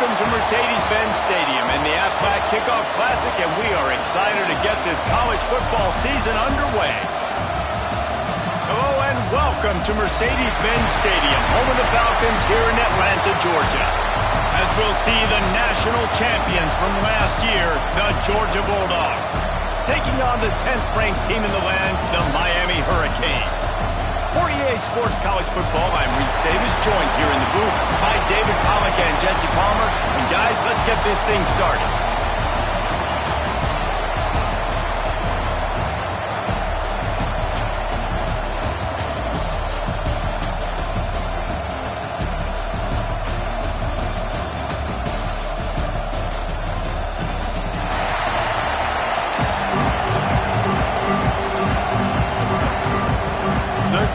Welcome to Mercedes-Benz Stadium and the Aflac Kickoff Classic, and we are excited to get this college football season underway. Hello and welcome to Mercedes-Benz Stadium, home of the Falcons here in Atlanta, Georgia. As we'll see the national champions from last year, the Georgia Bulldogs, taking on the 10th-ranked team in the land, the Miami Hurricanes. For EA Sports College Football, I'm Reese Davis, joined here in the booth by David Pollack and Jesse Palmer. And guys, let's get this thing started.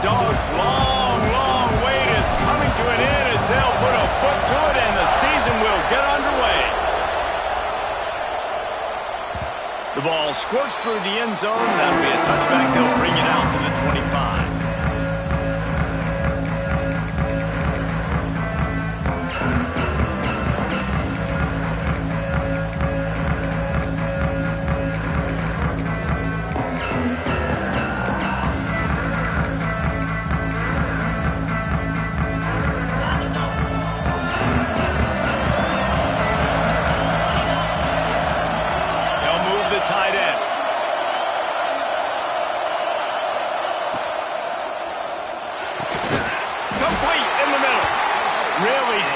Dogs' long wait is coming to an end as they'll put a foot to it and the season will get underway. The ball squirts through the end zone. That'll be a touchback. They'll bring it out to the 25.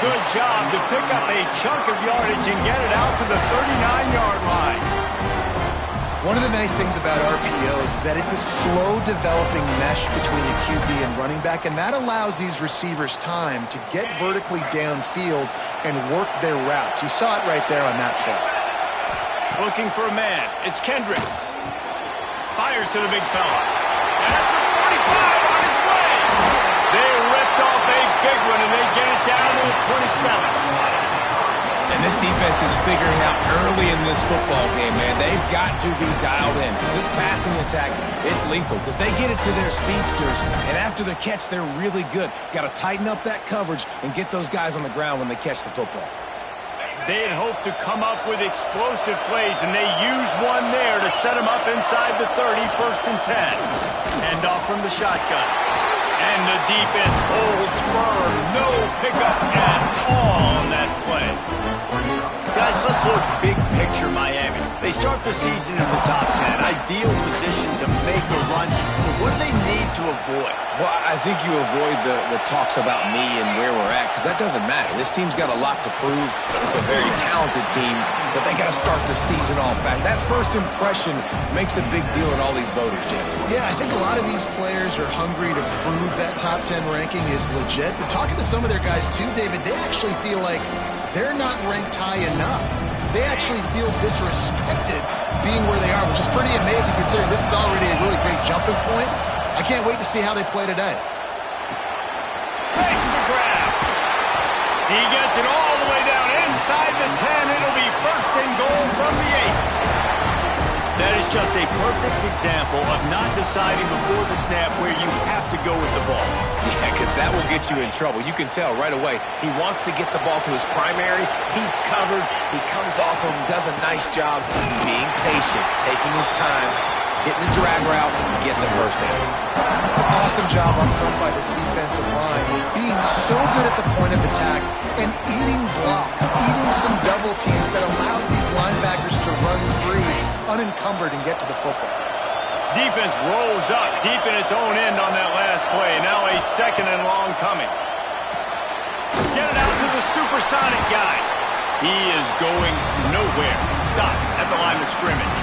Good job to pick up a chunk of yardage and get it out to the 39-yard line. One of the nice things about RPOs is that it's a slow-developing mesh between the QB and running back, and that allows these receivers time to get vertically downfield and work their routes. You saw it right there on that play. Looking for a man. It's Kendricks. Fires to the big fella. At the 45 on his way. They ripped off a big one, and they get it down to the 27. And this defense is figuring out early in this football game, man. They've got to be dialed in because this passing attack, it's lethal because they get it to their speedsters, and after the catch, they're really good. Got to tighten up that coverage and get those guys on the ground when they catch the football. They had hoped to come up with explosive plays, and they used one there to set them up inside the 30, 1st and 10. Hand off from the shotgun. And the defense holds firm. No pickup at all on that play. Guys, let's look big picture Miami. They start the season in the top 10. Ideal position to make a run. But what do they need to avoid? Well, I think you avoid the talks about me and where we're at because that doesn't matter. This team's got a lot to prove. It's a very talented team, but they got to start the season off fast. That first impression makes a big deal in all these voters, Jesse. Yeah, I think a lot of these players are hungry to prove that top 10 ranking is legit. But talking to some of their guys too, David, they actually feel like they're not ranked high enough. They actually feel disrespected being where they are, which is pretty amazing considering this is already a really great jumping point. I can't wait to see how they play today. Makes the grab. He gets it all the way down inside the 10. It'll be 1st and goal from the 8. That is just a perfect example of not deciding before the snap where you have to go with the ball. Yeah, because that will get you in trouble. You can tell right away. He wants to get the ball to his primary. He's covered. He comes off him, does a nice job being patient, taking his time, hitting the drag route, and getting the 1st down. Awesome job up front by this defensive line, being so good at the point of attack and eating blocks, eating some double teams that allows these linebackers to run free, unencumbered, and get to the football. Defense rolls up deep in its own end on that last play. Now a 2nd and long coming. Get it out to the supersonic guy. He is going nowhere. Stop at the line of scrimmage.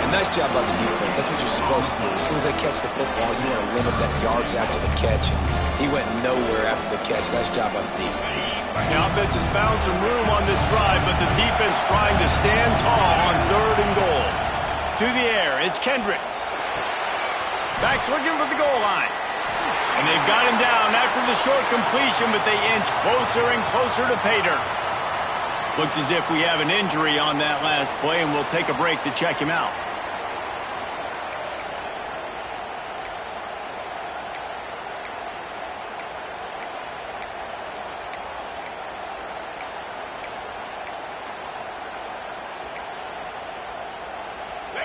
Nice job by the defense. That's what you're supposed to do. As soon as they catch the football, you want to limit that yards after the catch. And he went nowhere after the catch. Nice job by the defense. The offense has found some room on this drive, but the defense trying to stand tall on 3rd and goal. To the air, it's Kendricks. Backs looking for the goal line. And they've got him down after the short completion, but they inch closer and closer to pay dirt. Looks as if we have an injury on that last play, and we'll take a break to check him out.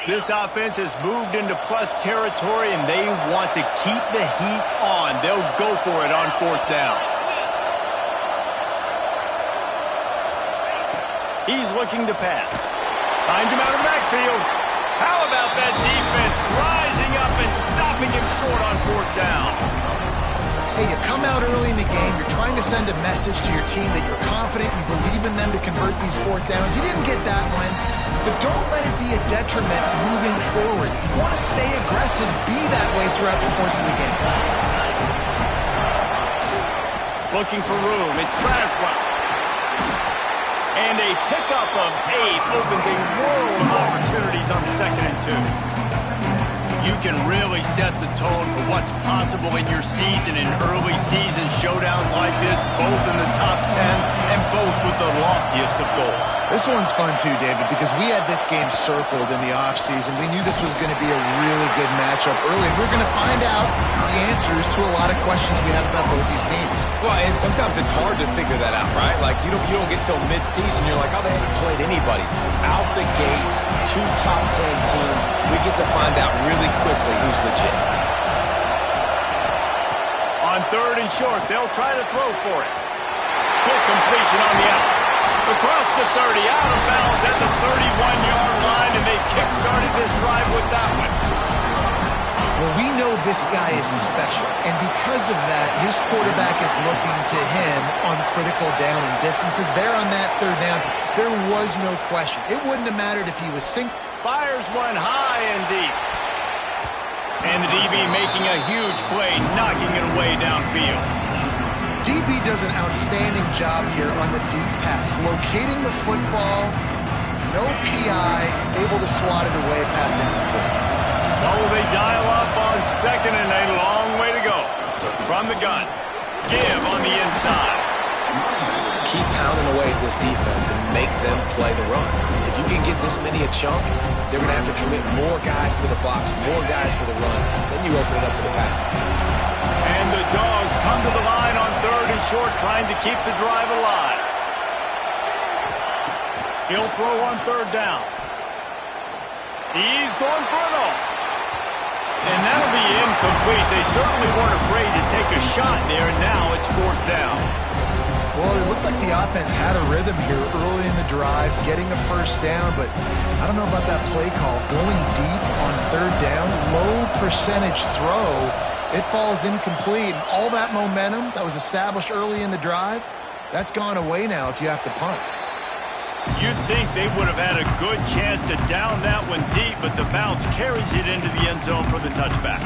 This offense has moved into plus territory, and they want to keep the heat on. They'll go for it on 4th down. He's looking to pass. Finds him out of the backfield. How about that defense rising up and stopping him short on 4th down? Hey, you come out early in the game, you're trying to send a message to your team that you're confident, you believe in them to convert these 4th downs. You didn't get that one, but don't let it be a detriment moving forward. If you want to stay aggressive, be that way throughout the course of the game. Looking for room, it's Braswell. And a pickup of 8 opens a world of opportunities on 2nd and 2. You can really set the tone for what's possible in your season in early season showdowns like this, both in the top 10 and both with the loftiest of goals. This one's fun too, David, because we had this game circled in the offseason. We knew this was going to be a really good matchup early. We're going to find out the answers to a lot of questions we have about both these teams. Well, and sometimes it's hard to figure that out, right? Like, you don't get till mid-season, you're like, oh, they haven't played anybody. Out the gates, 2 top 10 teams, we get to find out really quickly who's legit. On 3rd and short, they'll try to throw for it. Good completion on the out. Across the 30, out of bounds at the 31-yard line, and they kick-started this drive with that one. Well, we know this guy is special, and because of that, his quarterback is looking to him on critical down and distances. There on that 3rd down, there was no question. It wouldn't have mattered if he was Fires one high and deep. And the DB making a huge play, knocking it away downfield. DB does an outstanding job here on the deep pass, locating the football, no PI, able to swat it away, pass incomplete. Well, will they dial up on 2nd and a long way to go? From the gun, give on the inside. Keep pounding away at this defense and make them play the run. If you can get this many a chunk, they're going to have to commit more guys to the box, more guys to the run. Then you open it up for the passing. And the Dogs come to the line on 3rd and short, trying to keep the drive alive. He'll throw on 3rd down. He's going for it all. And that'll be incomplete. They certainly weren't afraid to take a shot there, and now it's 4th down. Well, it looked like the offense had a rhythm here early in the drive, getting a 1st down, but I don't know about that play call. Going deep on 3rd down, low percentage throw, it falls incomplete, and all that momentum that was established early in the drive, that's gone away now if you have to punt. You'd think they would have had a good chance to down that one deep, but the bounce carries it into the end zone for the touchback.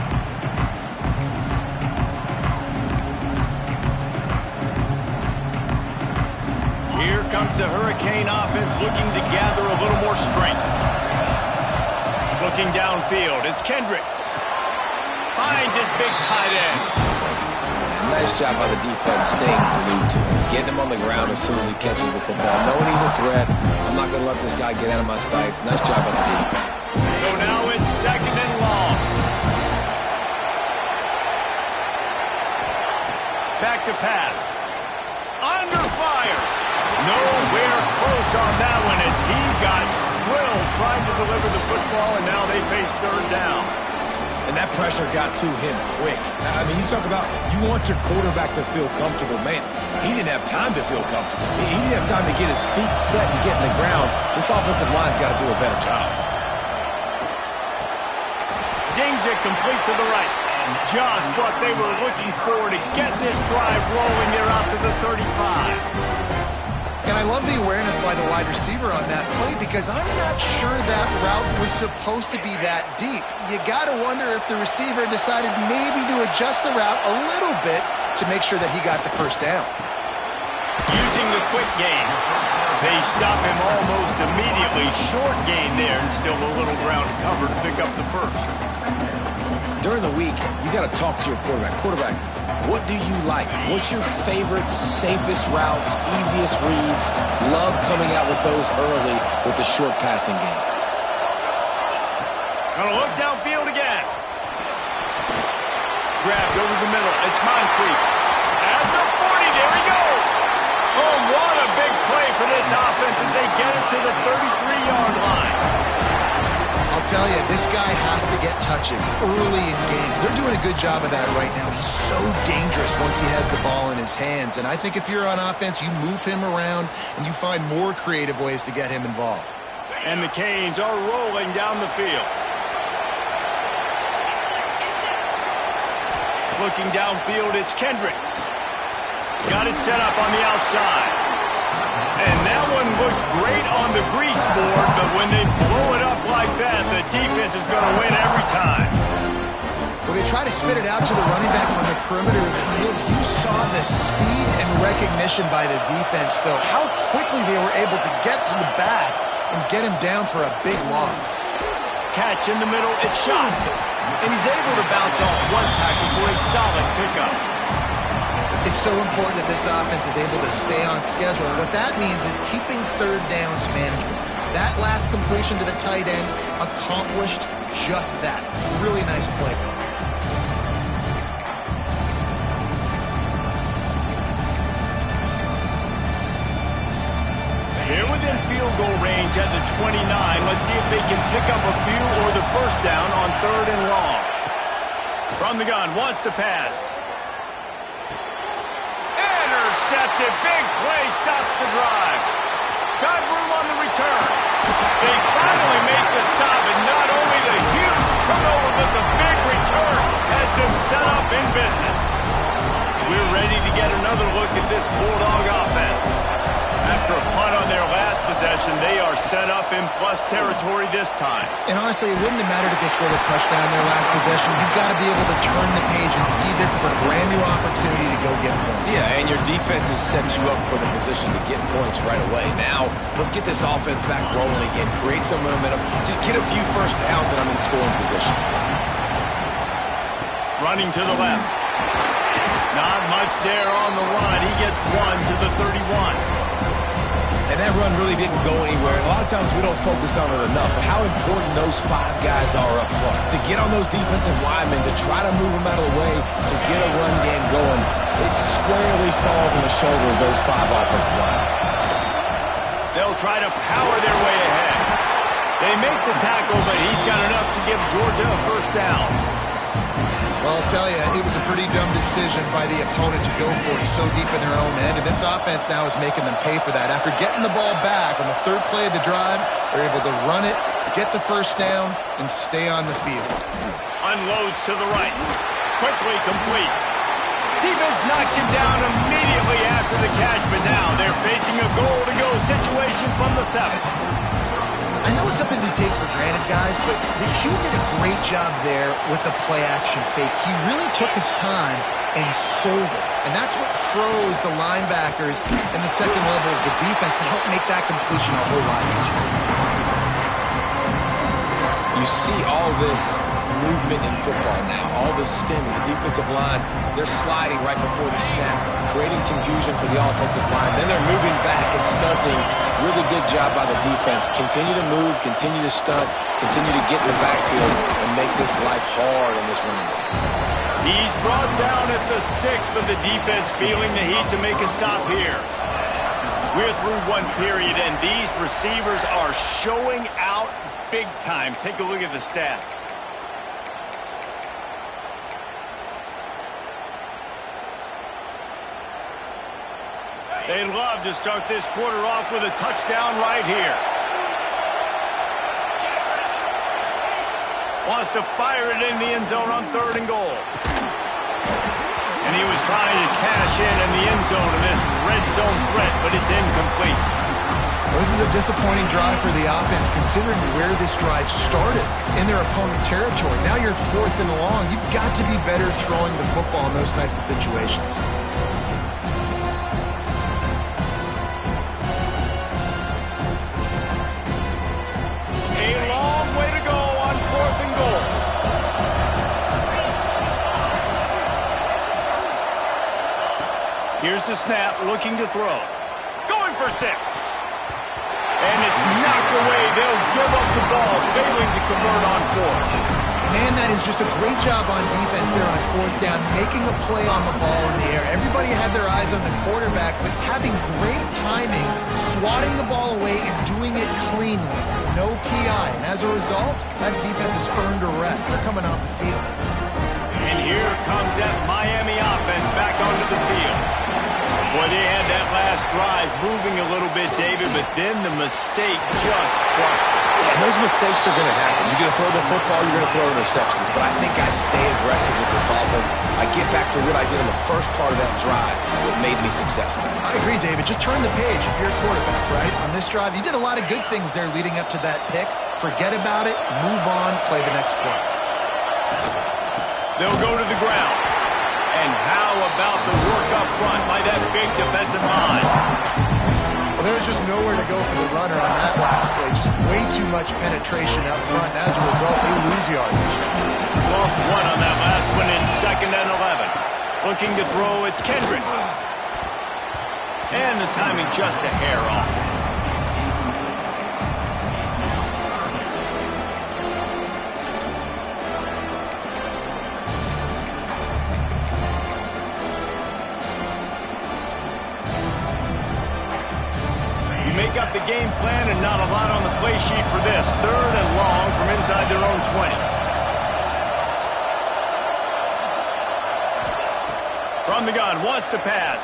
Here comes the Hurricane offense looking to gather a little more strength. Looking downfield, it's Kendricks. Finds his big tight end. Nice job by the defense staying glued to him. Getting him on the ground as soon as he catches the football. Knowing he's a threat, I'm not going to let this guy get out of my sights. Nice job by the defense. So now it's 2nd and long. Back to pass. Under fire. Nowhere close on that one as he got drilled trying to deliver the football, and now they face 3rd down. And that pressure got to him quick. I mean, you talk about you want your quarterback to feel comfortable. Man, he didn't have time to feel comfortable. He didn't have time to get his feet set and get in the ground. This offensive line's got to do a better job. Zings it complete to the right. And just what they were looking for to get this drive rolling. They're out to the 35. And I love the awareness by the wide receiver on that play because I'm not sure that route was supposed to be that deep. You got to wonder if the receiver decided maybe to adjust the route a little bit to make sure that he got the 1st down. Using the quick game, they stop him almost immediately. Short gain there and still a little ground cover to pick up the 1st. During the week, you got to talk to your quarterback. Quarterback, what do you like? What's your favorite, safest routes, easiest reads? Love coming out with those early with the short passing game. Gonna look downfield again. Grabbed over the middle. It's Moncrief. At the 40, there he goes. Oh, what a big play for this offense as they get it to the 33-yard line. I'll tell you, this guy has to get touches early in games. They're doing a good job of that right now. He's so dangerous once he has the ball in his hands. And I think if you're on offense, you move him around and you find more creative ways to get him involved. And the Canes are rolling down the field. Looking downfield, it's Kendricks. Got it set up on the outside. And that one looked great on the grease board, but when they blow it up like that, the defense is going to win every time. Well, they try to spit it out to the running back on the perimeter of the field. You saw the speed and recognition by the defense, though. How quickly they were able to get to the back and get him down for a big loss. Catch in the middle, it's shot. And he's able to bounce off one tackle for a solid pickup. It's so important that this offense is able to stay on schedule. And what that means is keeping third downs management. That last completion to the tight end accomplished just that. Really nice play. They're within field goal range at the 29. Let's see if they can pick up a few or the first down on 3rd and long. From the gun, wants to pass. Intercepted. Big play, stops the drive. Got room on the return. They finally make the stop, and not only the huge turnover, but the big return has them set up in business. We're ready to get another look at this Bulldog offense. After a punt on their last possession, they are set up in plus territory this time. And honestly, it wouldn't have mattered if they scored a touchdown in their last possession. You've got to be able to turn the page and see this as a brand new opportunity to go get points. Yeah, and your defense has set you up for the position to get points right away. Now, let's get this offense back rolling again, create some momentum, just get a few first downs, and I'm in scoring position. Running to the left. Not much there on the run. He gets one to the 31. And that run really didn't go anywhere. And a lot of times we don't focus on it enough. But how important those 5 guys are up front. To get on those defensive linemen, to try to move them out of the way, to get a run game going, it squarely falls on the shoulder of those 5 offensive linemen. They'll try to power their way ahead. They make the tackle, but he's got enough to give Georgia a first down. Well, I'll tell you, it was a pretty dumb decision by the opponent to go for it so deep in their own end, and this offense now is making them pay for that. After getting the ball back on the 3rd play of the drive, they're able to run it, get the first down, and stay on the field. Unloads to the right. Quickly complete. Defense knocks him down immediately after the catch, but now they're facing a goal-to-go situation from the 7. I know it's something to take for granted, guys, but the Q did a great job there with the play-action fake. He really took his time and sold it. And that's what froze the linebackers and the second level of the defense to help make that completion a whole lot easier. You see all this movement in football now, all the stemming, the defensive line, they're sliding right before the snap, creating confusion for the offensive line. Then they're moving back and stunting. Really good job by the defense. Continue to move, continue to stunt, continue to get in the backfield and make this life hard on this running back. He's brought down at the 6th, but the defense feeling the heat to make a stop here. We're through one period, and these receivers are showing out big time. Take a look at the stats. They'd love to start this quarter off with a touchdown right here. Wants to fire it in the end zone on 3rd and goal. And he was trying to cash in the end zone in this red zone threat, but it's incomplete. Well, this is a disappointing drive for the offense, considering where this drive started in their opponent territory. Now you're 4th and long. You've got to be better throwing the football in those types of situations. Here's the snap, looking to throw. Going for 6. And it's knocked away. They'll give up the ball, failing to convert on 4th. Man, that is just a great job on defense there on fourth down, making a play on the ball in the air. Everybody had their eyes on the quarterback, but having great timing, swatting the ball away and doing it cleanly. No PI. And as a result, that defense has earned a rest. They're coming off the field. And here comes that Miami offense back onto the field. Boy, they had that last drive moving a little bit, David, but then the mistake just crushed it. Yeah, those mistakes are going to happen. You're going to throw the football, you're going to throw interceptions. But I think I stay aggressive with this offense. I get back to what I did in the first part of that drive that made me successful. I agree, David. Just turn the page if you're a quarterback, right? On this drive, you did a lot of good things there leading up to that pick. Forget about it, move on, play the next play. They'll go to the ground. And how about the work up front by that big defensive line? Well, there's just nowhere to go for the runner on that last play. Just way too much penetration up front. And as a result, they lose yardage. Lost one on that last one in 2nd and 11. Looking to throw, it's Kendricks. And the timing just a hair off. Make up the game plan and not a lot on the play sheet for this. 3rd and long from inside their own 20. From the gun, wants to pass.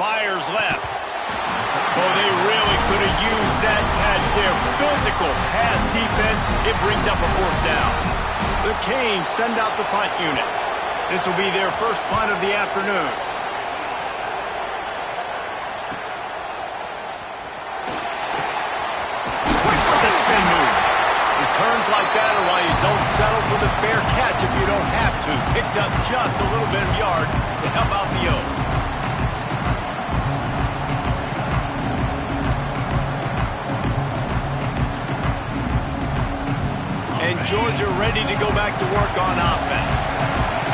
Fires left. Oh, they really could have used that catch there. Physical pass defense. It brings up a 4th down. The Canes send out the punt unit. This will be their first punt of the afternoon. Turns like that are why you don't settle for the fair catch if you don't have to. Picks up just a little bit of yards to help out the O. And Georgia ready to go back to work on offense.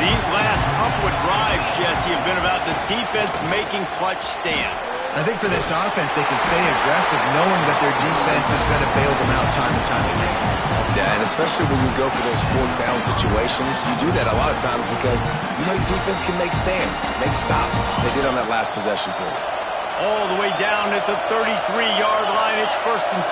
These last couple of drives, Jesse, have been about the defense making clutch stand. I think for this offense, they can stay aggressive knowing that their defense is going to bail them out time and time again. Yeah, and especially when you go for those 4th down situations, you do that a lot of times because you know your defense can make stands, make stops. They did on that last possession for you. All the way down at the 33-yard line, it's 1st and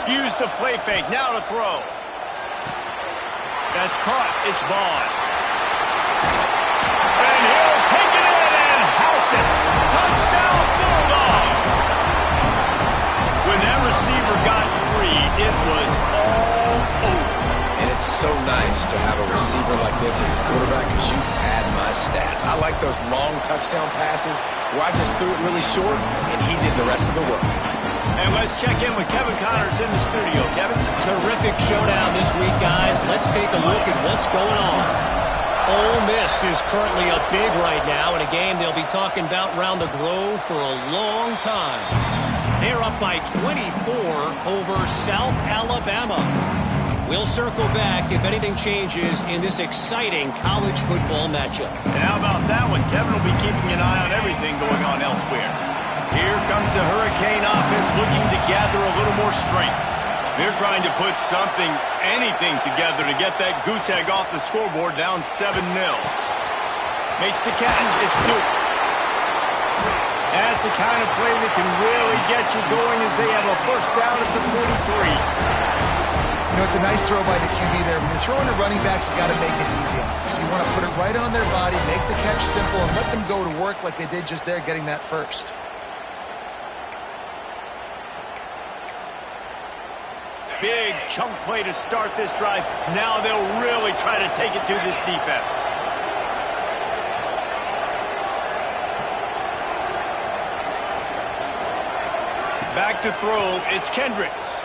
10. Use the play fake. Now to throw. That's caught. It's Vaughn. And he'll take it in and house it. Touchdown, Bulldogs. When that receiver got free, it was all over. And it's so nice to have a receiver like this as a quarterback because you pad my stats. I like those long touchdown passes where I just threw it really short and he did the rest of the work. And let's check in with Kevin Connors in the studio. Kevin? Terrific showdown this week, guys. Let's take a look at what's going on. Ole Miss is currently up big right now in a game they'll be talking about round the Grove for a long time. They're up by 24 over South Alabama. We'll circle back if anything changes in this exciting college football matchup. And how about that one? Kevin will be keeping an eye on everything going on elsewhere. Here comes the Hurricane offense looking to gather a little more strength. They're trying to put something, anything together to get that goose egg off the scoreboard down 7-0. Makes the catch. It's Duke. That's the kind of play that can really get you going as they have a first down at the 43. You know, it's a nice throw by the QB there. When you're throwing to running backs, you got to make it easy on them. So you want to put it right on their body, make the catch simple, and let them go to work like they did just there, getting that first. Big chunk play to start this drive. Now they'll really try to take it to this defense. Back to throw, it's Kendricks.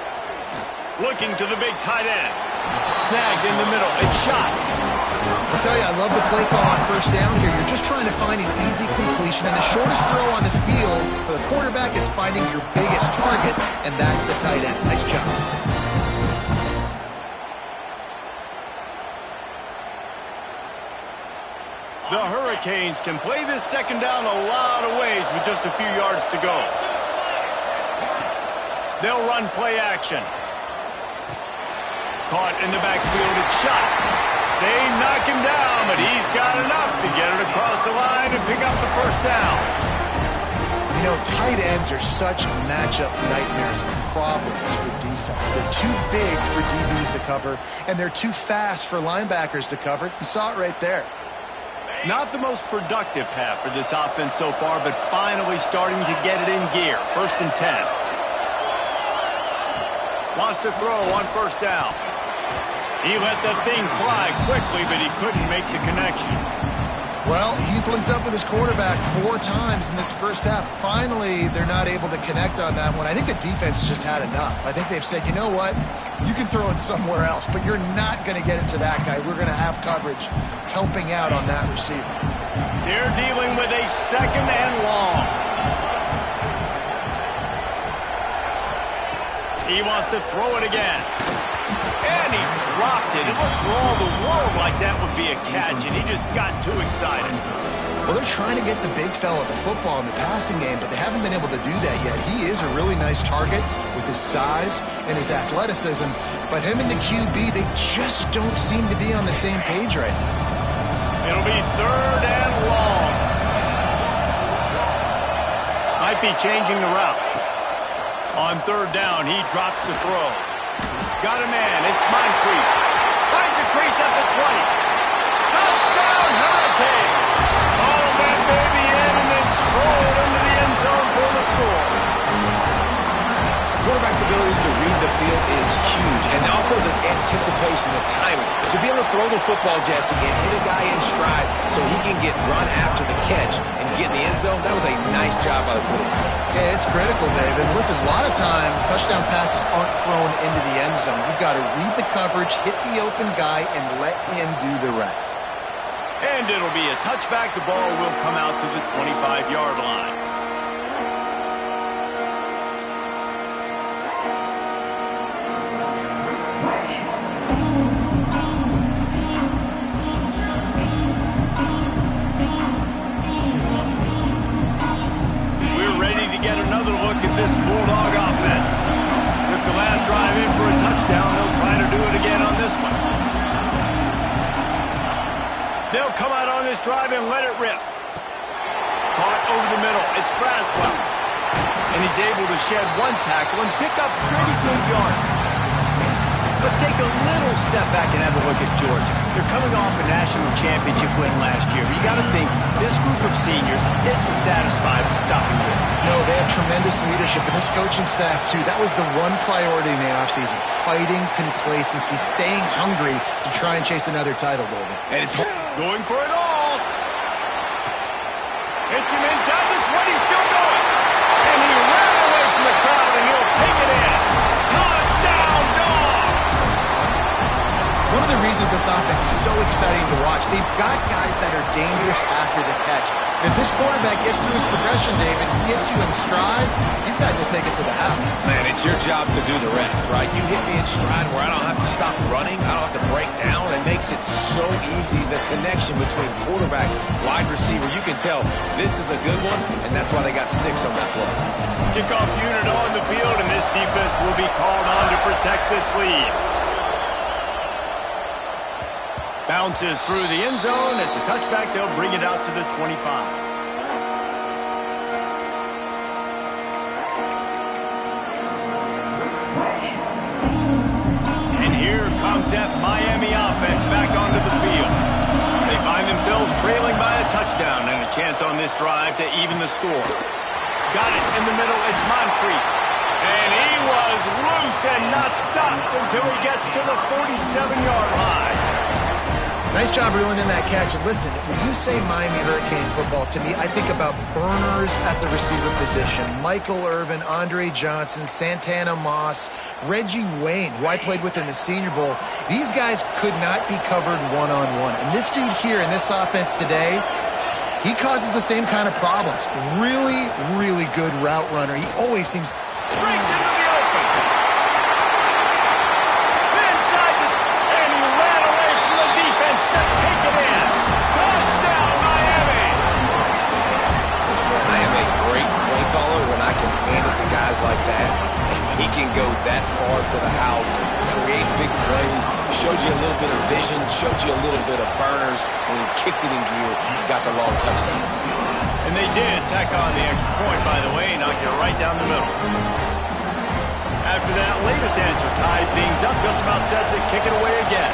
Looking to the big tight end. Snagged in the middle, it's shot. I'll tell you, I love the play call on first down here. You're just trying to find an easy completion, and the shortest throw on the field for the quarterback is finding your biggest target, and that's the tight end. Nice job. Hurricanes can play this second down a lot of ways with just a few yards to go. They'll run play action. Caught in the backfield, it's shot. They knock him down, but he's got enough to get it across the line and pick up the first down. You know, tight ends are such matchup nightmares and problems for defense. They're too big for DBs to cover, and they're too fast for linebackers to cover. You saw it right there. Not the most productive half for this offense so far, but finally starting to get it in gear. 1st and 10. Wants to throw on first down. He let the thing fly quickly, but he couldn't make the connection. Well, he's linked up with his quarterback 4 times in this first half. Finally, they're not able to connect on that one. I think the defense just had enough. I think they've said, you know what? You can throw it somewhere else, but you're not going to get it to that guy. We're going to have coverage helping out on that receiver. They're dealing with a 2nd and long. He wants to throw it again. And he dropped it. It looked for all the world like that would be a catch, and he just got too excited. Well, they're trying to get the big fella the football in the passing game, but they haven't been able to do that yet. He is a really nice target with his size and his athleticism, but him and the QB, they just don't seem to be on the same page right now. It'll be 3rd and long. Might be changing the route. On 3rd down, he drops to throw. Got a man. It's Moncrief. Finds a crease at the 20. Touchdown, Hurricane. All that baby in and then strolled into the end zone for the score. Quarterback's abilities to read the field is huge, and also the anticipation, the timing. To be able to throw the football, Jesse, and hit a guy in stride so he can get run after the catch and get in the end zone, that was a nice job by the quarterback. Yeah, it's critical, David. Listen, a lot of times touchdown passes aren't thrown into the end zone. You've got to read the coverage, hit the open guy, and let him do the rest. And it'll be a touchback. The ball will come out to the 25-yard line. This Bulldog offense. Took the last drive in for a touchdown. They'll try to do it again on this one. They'll come out on this drive and let it rip. Caught over the middle. It's Braswell. And he's able to shed 1 tackle and pick up pretty good yardage. Let's take a little step back and have a look at Georgia. They're coming off a national championship win last year. You got to think this group of seniors isn't satisfied with stopping there. No, they have tremendous leadership, and this coaching staff, too. That was the one priority in the offseason. Fighting complacency, staying hungry to try and chase another title, David. And it's going for it all. Hits him inside the 20, still going. And he ran away from the crowd, and he'll take it in. Touchdown, Dogs! One of the reasons this offense is so exciting to watch, they've got guys that are dangerous after the catch. And if this quarterback gets through his progression, David, he hits you in stride, these guys will take it to the house. Man, it's your job to do the rest, right? You hit me in stride where I don't have to stop running, I don't have to break down. It makes it so easy, the connection between quarterback, wide receiver. You can tell this is a good one, and that's why they got 6 on that play. Kickoff unit on the field, and this defense will be called on to protect this lead. Bounces through the end zone. It's a touchback. They'll bring it out to the 25. And here comes that Miami offense back onto the field. They find themselves trailing by a touchdown and a chance on this drive to even the score. Got it in the middle. It's Moncrief. And he was loose and not stopped until he gets to the 47-yard line. Nice job reeling in that catch. And listen, when you say Miami Hurricane football, to me, I think about burners at the receiver position. Michael Irvin, Andre Johnson, Santana Moss, Reggie Wayne, who I played with in the Senior Bowl. These guys could not be covered one-on-one. And this dude here in this offense today, he causes the same kind of problems. Really, really good route runner. He always seems... Breaks into the open. Inside and he ran away from the defense to take it in. Touchdown, Miami. to the house, create big plays, showed you a little bit of vision, showed you a little bit of burners. When he kicked it in gear, he got the long touchdown. And they did tack on the extra point, by the way, knocked it right down the middle. After that latest answer tied things up, just about set to kick it away again.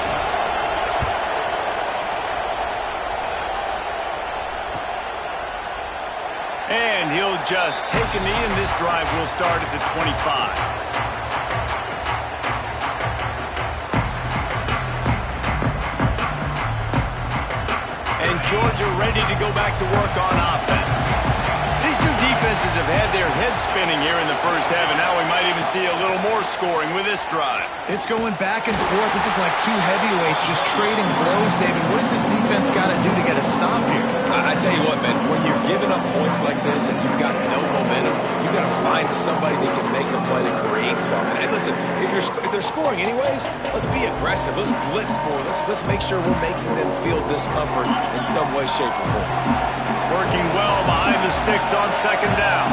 And he'll just take a knee, and this drive will start at the 25. And Georgia ready to go back to work on offense. These two defenses have had their heads spinning here in the first half, and now we might even see a little more scoring with this drive. It's going back and forth. This is like two heavyweights just trading blows, David. What does this defense got to do to get a stop here? I tell you what, man, when you're giving up points like this and you've got no momentum, you got to find somebody that can make a play to create something. And listen, if they're scoring anyways, let's be aggressive. Let's blitz more. Let's make sure we're making them feel discomfort in some way, shape, or form. Working well behind the sticks on second down.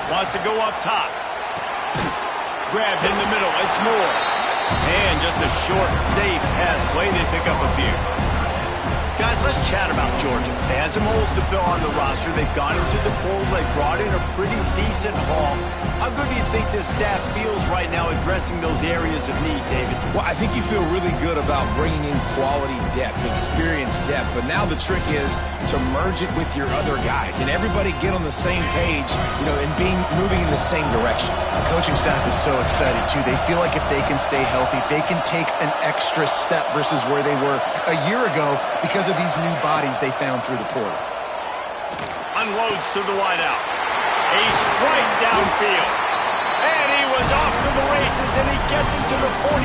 Wants to go up top. Grabbed in the middle. It's Moore. And just a short, safe pass play. They pick up a few. Guys, let's chat about Georgia. They had some holes to fill on the roster. They've gone into the portal. They brought in a pretty decent haul. How good do you think this staff feels right now addressing those areas of need, David? Well, I think you feel really good about bringing in quality depth, experience depth. But now the trick is to merge it with your other guys and everybody get on the same page, and moving in the same direction. The coaching staff is so excited, too. They feel like if they can stay healthy, they can take an extra step versus where they were a year ago because of these new bodies they found through the portal. Unloads to the wideout. A strike downfield. And he was off to the races, and he gets it to the 45.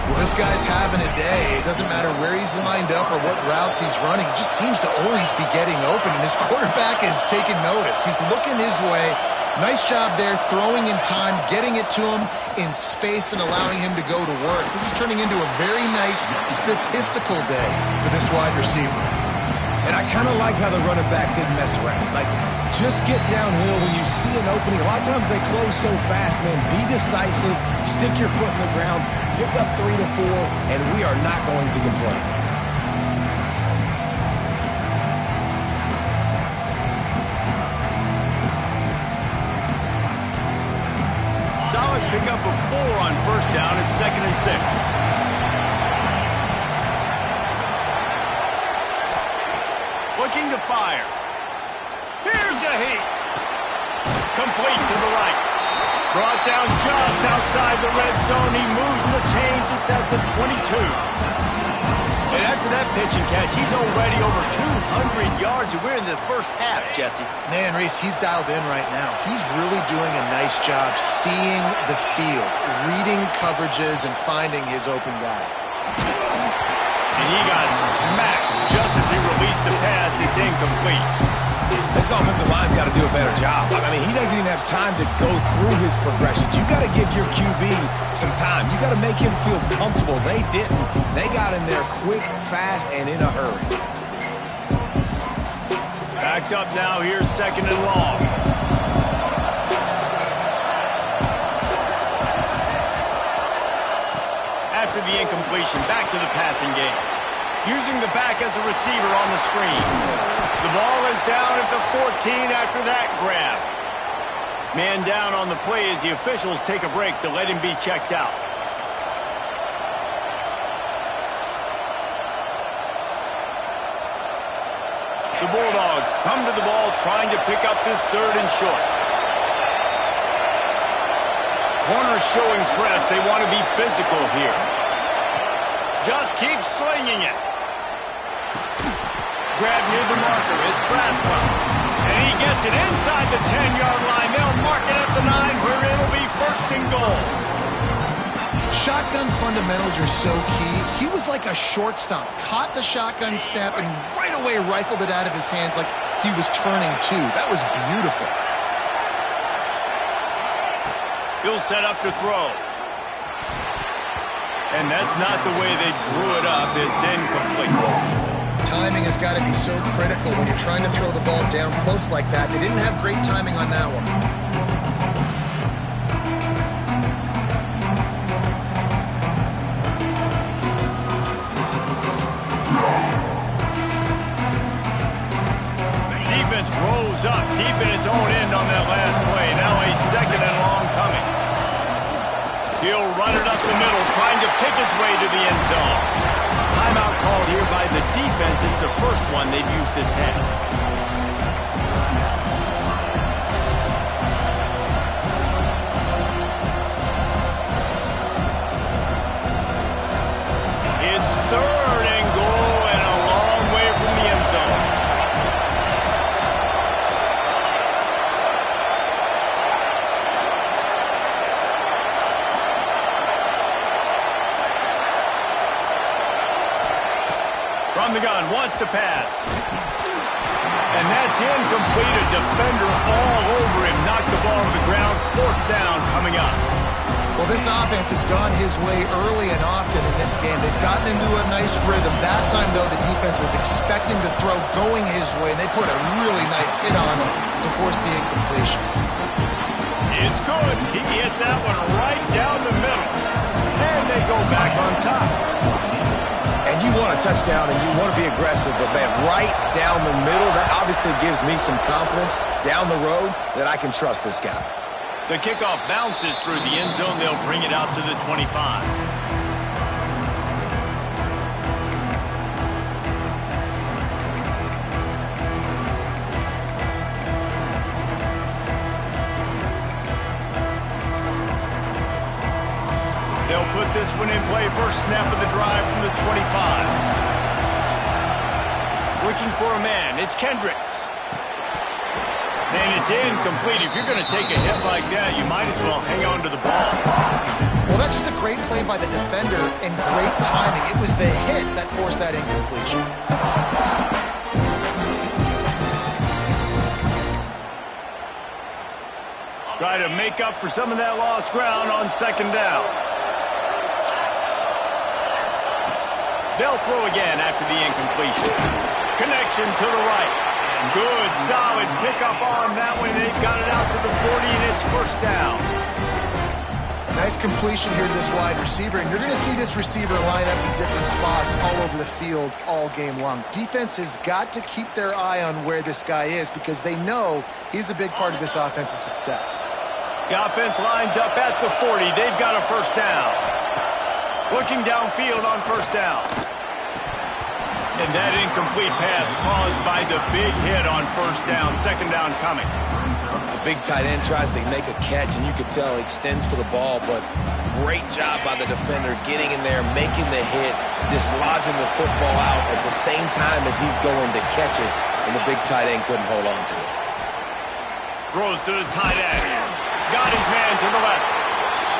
Well, this guy's having a day. It doesn't matter where he's lined up or what routes he's running. He just seems to always be getting open, and his quarterback is taking notice. He's looking his way. Nice job there, throwing in time, getting it to him in space and allowing him to go to work. This is turning into a very nice statistical day for this wide receiver. And I kind of like how the running back didn't mess around. Like, just get downhill when you see an opening. A lot of times they close so fast, man. Be decisive, stick your foot in the ground, pick up 3 to 4, and we are not going to complain. Solid pickup of 4 on first down at 2nd and 6. Looking to fire. Here's a heat. Complete to the right. Brought down just outside the red zone. He moves the chains. It's at the 22. And after that pitch and catch, he's already over 200 yards. And we're in the first half, Jesse. Man, Reese, he's dialed in right now. He's really doing a nice job seeing the field, reading coverages, and finding his open guy. And he got smacked just as he released the pass. It's incomplete. This offensive line's got to do a better job. I mean, he doesn't even have time to go through his progressions. You got to give your QB some time. You got to make him feel comfortable. They didn't. They got in there quick, fast, and in a hurry. Backed up now. Here's 2nd and long. After the incompletion, back to the passing game. Using the back as a receiver on the screen. The ball is down at the 14 after that grab. Man down on the play as the officials take a break to let him be checked out. The Bulldogs come to the ball trying to pick up this 3rd and short. Corners showing press. They want to be physical here. Just keep slinging it. Grab near the marker is Braswell. And he gets it inside the 10-yard line. They'll mark it at the 9 where it'll be 1st and goal. Shotgun fundamentals are so key. He was like a shortstop. Caught the shotgun snap and right away rifled it out of his hands like he was turning two. That was beautiful. He'll set up to throw. And that's not the way they drew it up. It's incomplete. Timing has got to be so critical when you're trying to throw the ball down close like that. They didn't have great timing on that one. Defense up deep in its own end on that last play. Now a second and long coming. He'll run it up the middle, trying to pick his way to the end zone. Timeout called here by the defense. It's the first one they've used this half. Third and goal and a long way from the end zone. From the gun, wants to pass. And that's incomplete. A defender all over him. Knocked the ball to the ground. Fourth down coming up. Well, this offense has gone his way early and often in this game. They've gotten into a nice rhythm. That time, though, the defense was expecting the throw going his way, and they put a really nice hit on him to force the incompletion. It's good. He hit that one right down the middle. And they go back on top. And you want a touchdown and you want to be aggressive, but, man, right down the middle, that obviously gives me some confidence down the road that I can trust this guy. The kickoff bounces through the end zone. They'll bring it out to the 25. They'll put this one in play. First snap of the drive from the 25. Looking for a man. It's Kendricks. And it's incomplete. If you're going to take a hit like that, you might as well hang on to the ball. Well, that's just a great play by the defender and great timing. It was the hit that forced that incompletion. Try to make up for some of that lost ground on second down. They'll throw again after the incompletion. Connection to the right. Good, solid pickup on that one. They've got it out to the 40, and it's first down. Nice completion here to this wide receiver, and you're going to see this receiver line up in different spots all over the field all game long. Defense has got to keep their eye on where this guy is because they know he's a big part of this offense's success. The offense lines up at the 40. They've got a first down. Looking downfield on first down. And that incomplete pass caused by the big hit on first down. Second down coming. The big tight end tries to make a catch, and you can tell he extends for the ball, but great job by the defender getting in there, making the hit, dislodging the football out at the same time as he's going to catch it, and the big tight end couldn't hold on to it. Throws to the tight end. Got his man to the left.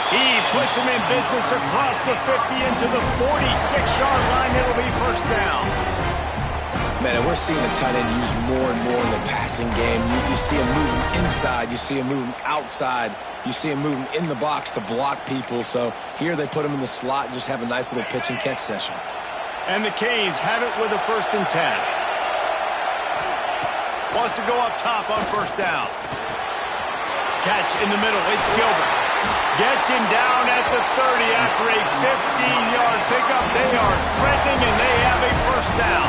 He puts him in business across the 50 into the 46-yard line. It'll be first down. Man, and we're seeing the tight end used more and more in the passing game. You see him moving inside. You see him moving outside. You see him moving in the box to block people. So here they put him in the slot and just have a nice little pitch and catch session. And the Canes have it with a 1st and 10. Wants to go up top on first down. Catch in the middle. It's Gilbert. Gets him down at the 30 after a 15-yard pickup. They are threatening, and they have a first down.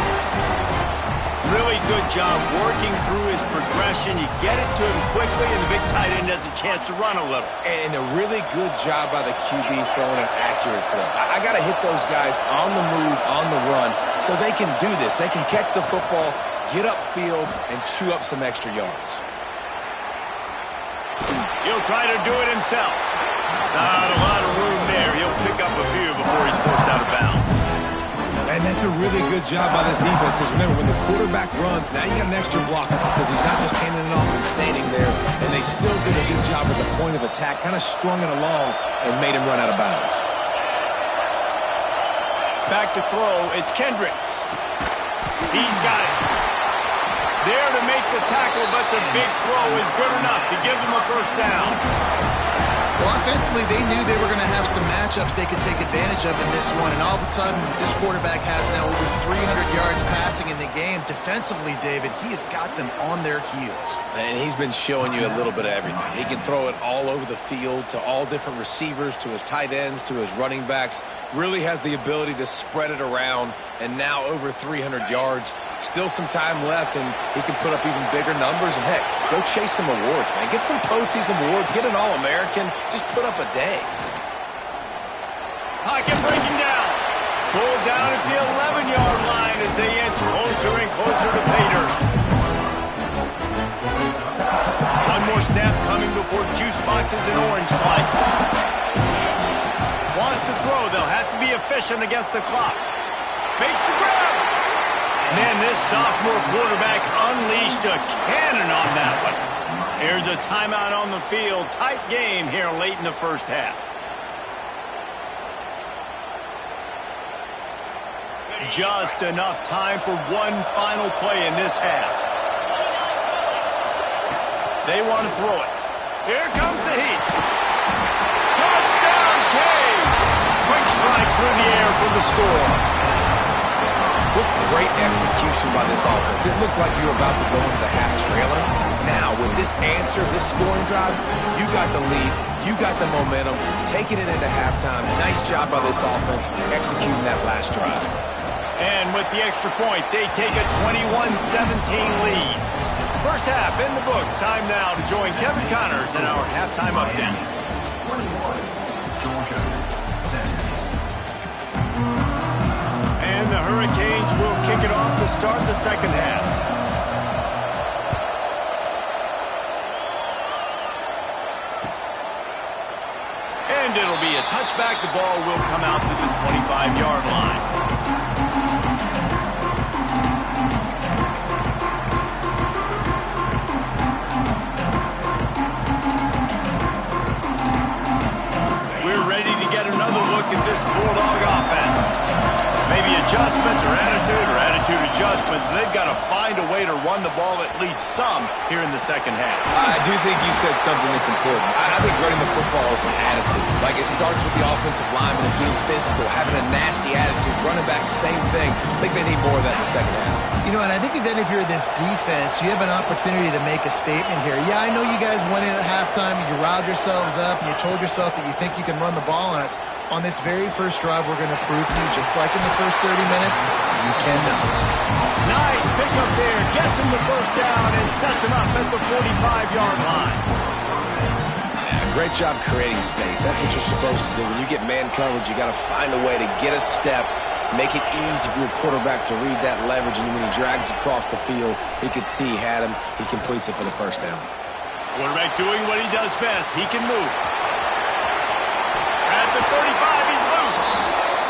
Really good job working through his progression. You get it to him quickly, and the big tight end has a chance to run a little. And a really good job by the QB throwing an accurate throw. I got to hit those guys on the move, on the run, so they can do this. They can catch the football, get upfield, and chew up some extra yards. He'll try to do it himself. Not a lot of room there. He'll pick up a few before he's forced out of bounds. And that's a really good job by this defense because, remember, when the quarterback runs, now you got an extra blocker because he's not just handing it off and standing there. And they still did a good job at the point of attack, kind of strung it along and made him run out of bounds. Back to throw. It's Kendricks. He's got it. There to make the tackle, but the big throw is good enough to give them a first down. Well, offensively, they knew they were going to have some matchups they could take advantage of in this one, and all of a sudden, this quarterback has now over 300 yards passing in the game. Defensively, David, he has got them on their heels. And he's been showing you a little bit of everything. He can throw it all over the field to all different receivers, to his tight ends, to his running backs. Really has the ability to spread it around, and now over 300 yards. Still some time left, and he can put up even bigger numbers. And, heck, go chase some awards, man. Get some postseason awards. Get an All-American. Just put up a day. Pocket breaking down. Pulled down at the 11-yard line as they inch closer and closer to pay dirt. One more snap coming before juice boxes and orange slices. Wants to throw. They'll have to be efficient against the clock. Makes the grab. Man, this sophomore quarterback unleashed a cannon on that one. Here's a timeout on the field. Tight game here late in the first half. Just enough time for one final play in this half. They want to throw it. Here comes the heat. Touchdown, Cade! Quick strike through the air for the score. What great execution by this offense. It looked like you were about to go into the half trailing. Now, with this answer, this scoring drive, you got the lead, you got the momentum, taking it into halftime. Nice job by this offense executing that last drive. And with the extra point, they take a 21-17 lead. First half in the books. Time now to join Kevin Connors in our halftime update. 21, Georgia, And the Hurricanes will kick it off to start the second half. And it'll be a touchback. The ball will come out to the 25-yard line. At this Bulldog offense. Maybe adjustments or attitude adjustments, but they've got to find a way to run the ball at least some here in the second half. I do think you said something that's important. I think running the football is an attitude. Like, it starts with the offensive lineman and being physical, having a nasty attitude. Running back, same thing. I think they need more of that in the second half. You know, and I think even if you're this defense, you have an opportunity to make a statement here. Yeah, I know you guys went in at halftime and you riled yourselves up and you told yourself that you think you can run the ball on us. On this very first drive, we're going to prove to you, just like in the first 30 minutes, you cannot. Nice pickup there. Gets him the first down and sets him up at the 45-yard line. Yeah, great job creating space. That's what you're supposed to do. When you get man coverage, you got to find a way to get a step, make it easy for your quarterback to read that leverage, and when he drags across the field, he could see he had him. He completes it for the first down. Quarterback doing what he does best. He can move. At the 35, he's loose.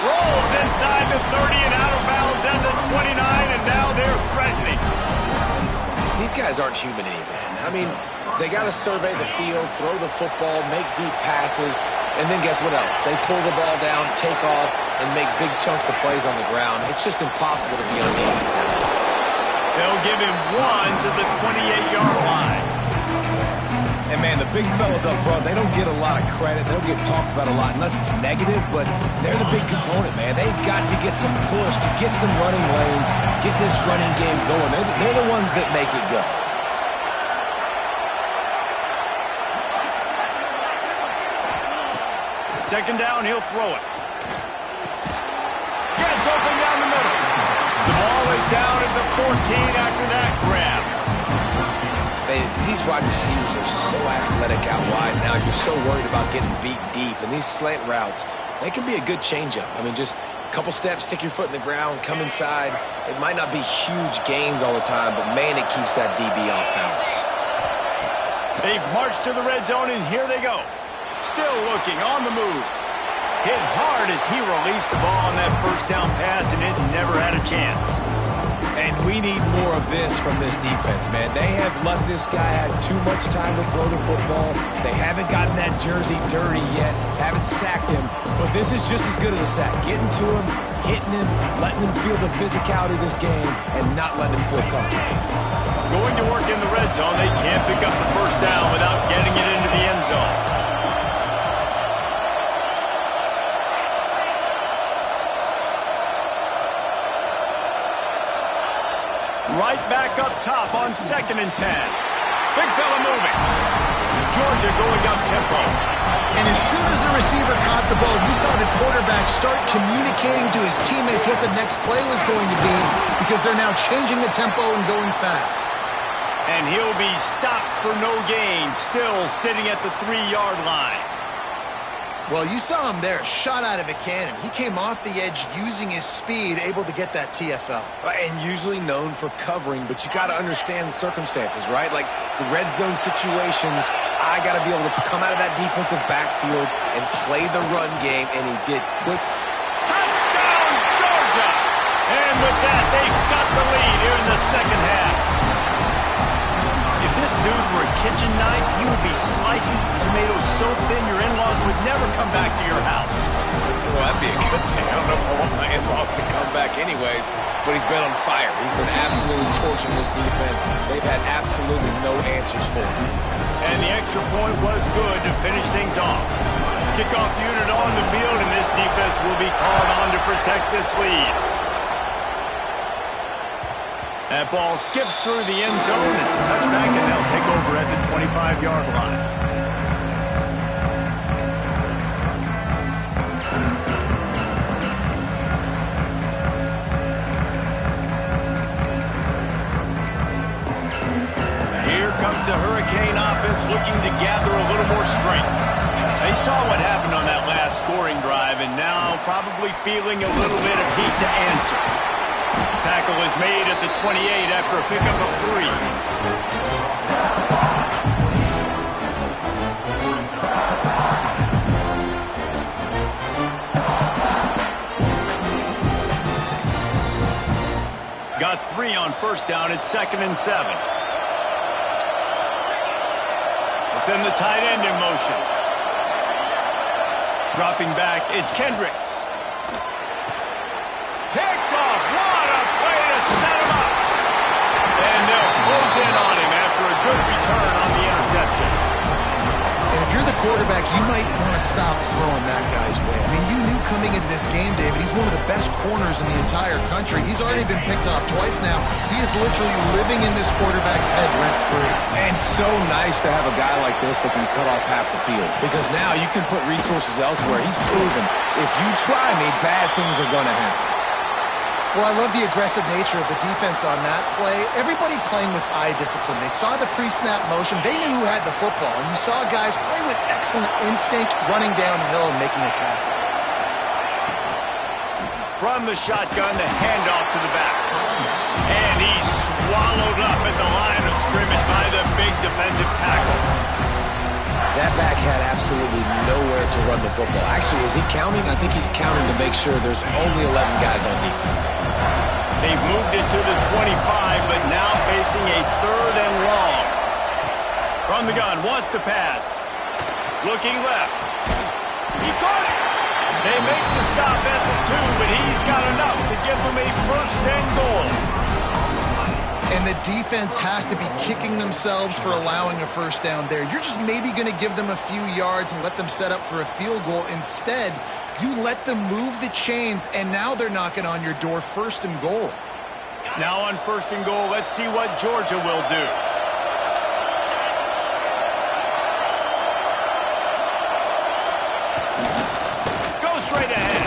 Rolls inside the 30 and out of bounds at the 29, and now they're threatening. These guys aren't human anymore. I mean, they got to survey the field, throw the football, make deep passes, and then guess what else? They pull the ball down, take off, and make big chunks of plays on the ground. It's just impossible to be on defense nowadays. They'll give him one to the 28-yard line. And, man, the big fellas up front, they don't get a lot of credit. They don't get talked about a lot unless it's negative, but they're the big component, man. They've got to get some push, to get some running lanes, get this running game going. They're the ones that make it go. Second down, he'll throw it. Gets open down the middle. The ball is down at the 14 after that grab. These wide receivers are so athletic out wide now. You're so worried about getting beat deep. And these slant routes, they can be a good changeup. I mean, just a couple steps, stick your foot in the ground, come inside. It might not be huge gains all the time, but, man, it keeps that DB off balance. They've marched to the red zone, and here they go. Still looking, on the move. Hit hard as he released the ball on that first down pass, and it never had a chance. And we need more of this from this defense, man. They have let this guy have too much time to throw the football. They haven't gotten that jersey dirty yet, haven't sacked him. But this is just as good as a sack. Getting to him, hitting him, letting him feel the physicality of this game, and not letting him feel comfortable. Going to work in the red zone, they can't pick up the first down without getting it into the end zone. Right back up top on 2nd and 10. Big fella moving. Georgia going up tempo. And as soon as the receiver caught the ball, you saw the quarterback start communicating to his teammates what the next play was going to be because they're now changing the tempo and going fast. And he'll be stopped for no gain, still sitting at the 3-yard line. Well, you saw him there, shot out of a cannon. He came off the edge using his speed, able to get that TFL. And usually known for covering, but you got to understand the circumstances, right? Like the red zone situations, I got to be able to come out of that defensive backfield and play the run game, and he did quick. Touchdown, Georgia! And with that, they've got the lead here in the second half. If this dude were a kitchen knife, you would be slicing tomatoes so thin your in-laws would never come back to your house. Well, that'd be a good thing. I don't know if I want my in-laws to come back anyways, but he's been on fire. He's been absolutely torching this defense. They've had absolutely no answers for him. And the extra point was good to finish things off. Kickoff unit on the field, and this defense will be called on to protect this lead. That ball skips through the end zone. It's a touchback, and they'll take over at the 25-yard line. Here comes the Hurricane offense looking to gather a little more strength. They saw what happened on that last scoring drive, and now probably feeling a little bit of heat to answer. Tackle is made at the 28 after a pickup of 3. Got 3 on first down at 2nd and 7. Let's send the tight end in motion. Dropping back, it's Kendricks. Picked off. What a play to set him up. And they'll close in on him after a good return on the interception. And if you're the quarterback, you might want to stop throwing that guy's way. I mean, you knew coming into this game, David, he's one of the best corners in the entire country. He's already been picked off twice now. He is literally living in this quarterback's head rent-free. And so nice to have a guy like this that can cut off half the field, because now you can put resources elsewhere. He's proven if you try me, bad things are going to happen. Well, I love the aggressive nature of the defense on that play. Everybody playing with eye discipline. They saw the pre-snap motion. They knew who had the football. And you saw guys play with excellent instinct, running downhill and making a tackle. From the shotgun, the handoff to the back. And he's swallowed up at the line of scrimmage by the big defensive tackle. That back had absolutely nowhere to run the football. Actually, is he counting? I think he's counting to make sure there's only 11 guys on defense. They've moved it to the 25, but now facing a 3rd and long. From the gun, wants to pass. Looking left. He caught it. They make the stop at the 2, but he's got enough to give them a 1st and goal. And the defense has to be kicking themselves for allowing a first down there. You're just maybe going to give them a few yards and let them set up for a field goal. Instead, you let them move the chains, and now they're knocking on your door 1st and goal. Now on 1st and goal, let's see what Georgia will do. Go straight ahead.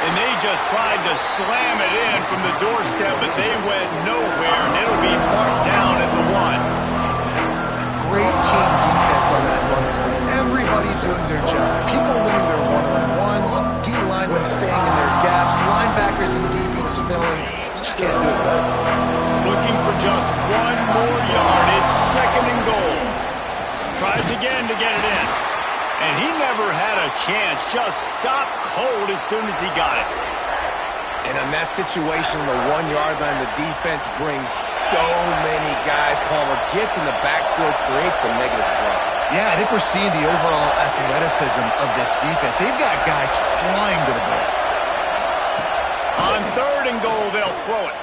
And they just tried to slam it in from the doorstep, but they went nowhere, and it'll be marked down at the 1. Great team defense on that run play. Everybody doing their job. People winning their one-on-ones, D-linemen staying in their gaps, linebackers and DBs filling. You just can't do it better. Looking for just 1 more yard. It's 2nd and goal. Tries again to get it in. And he never had a chance. Just stopped cold as soon as he got it. And in that situation, the 1-yard line, the defense brings so many guys. Palmer gets in the backfield, creates the negative play. Yeah, I think we're seeing the overall athleticism of this defense. They've got guys flying to the ball. On 3rd and goal, they'll throw it.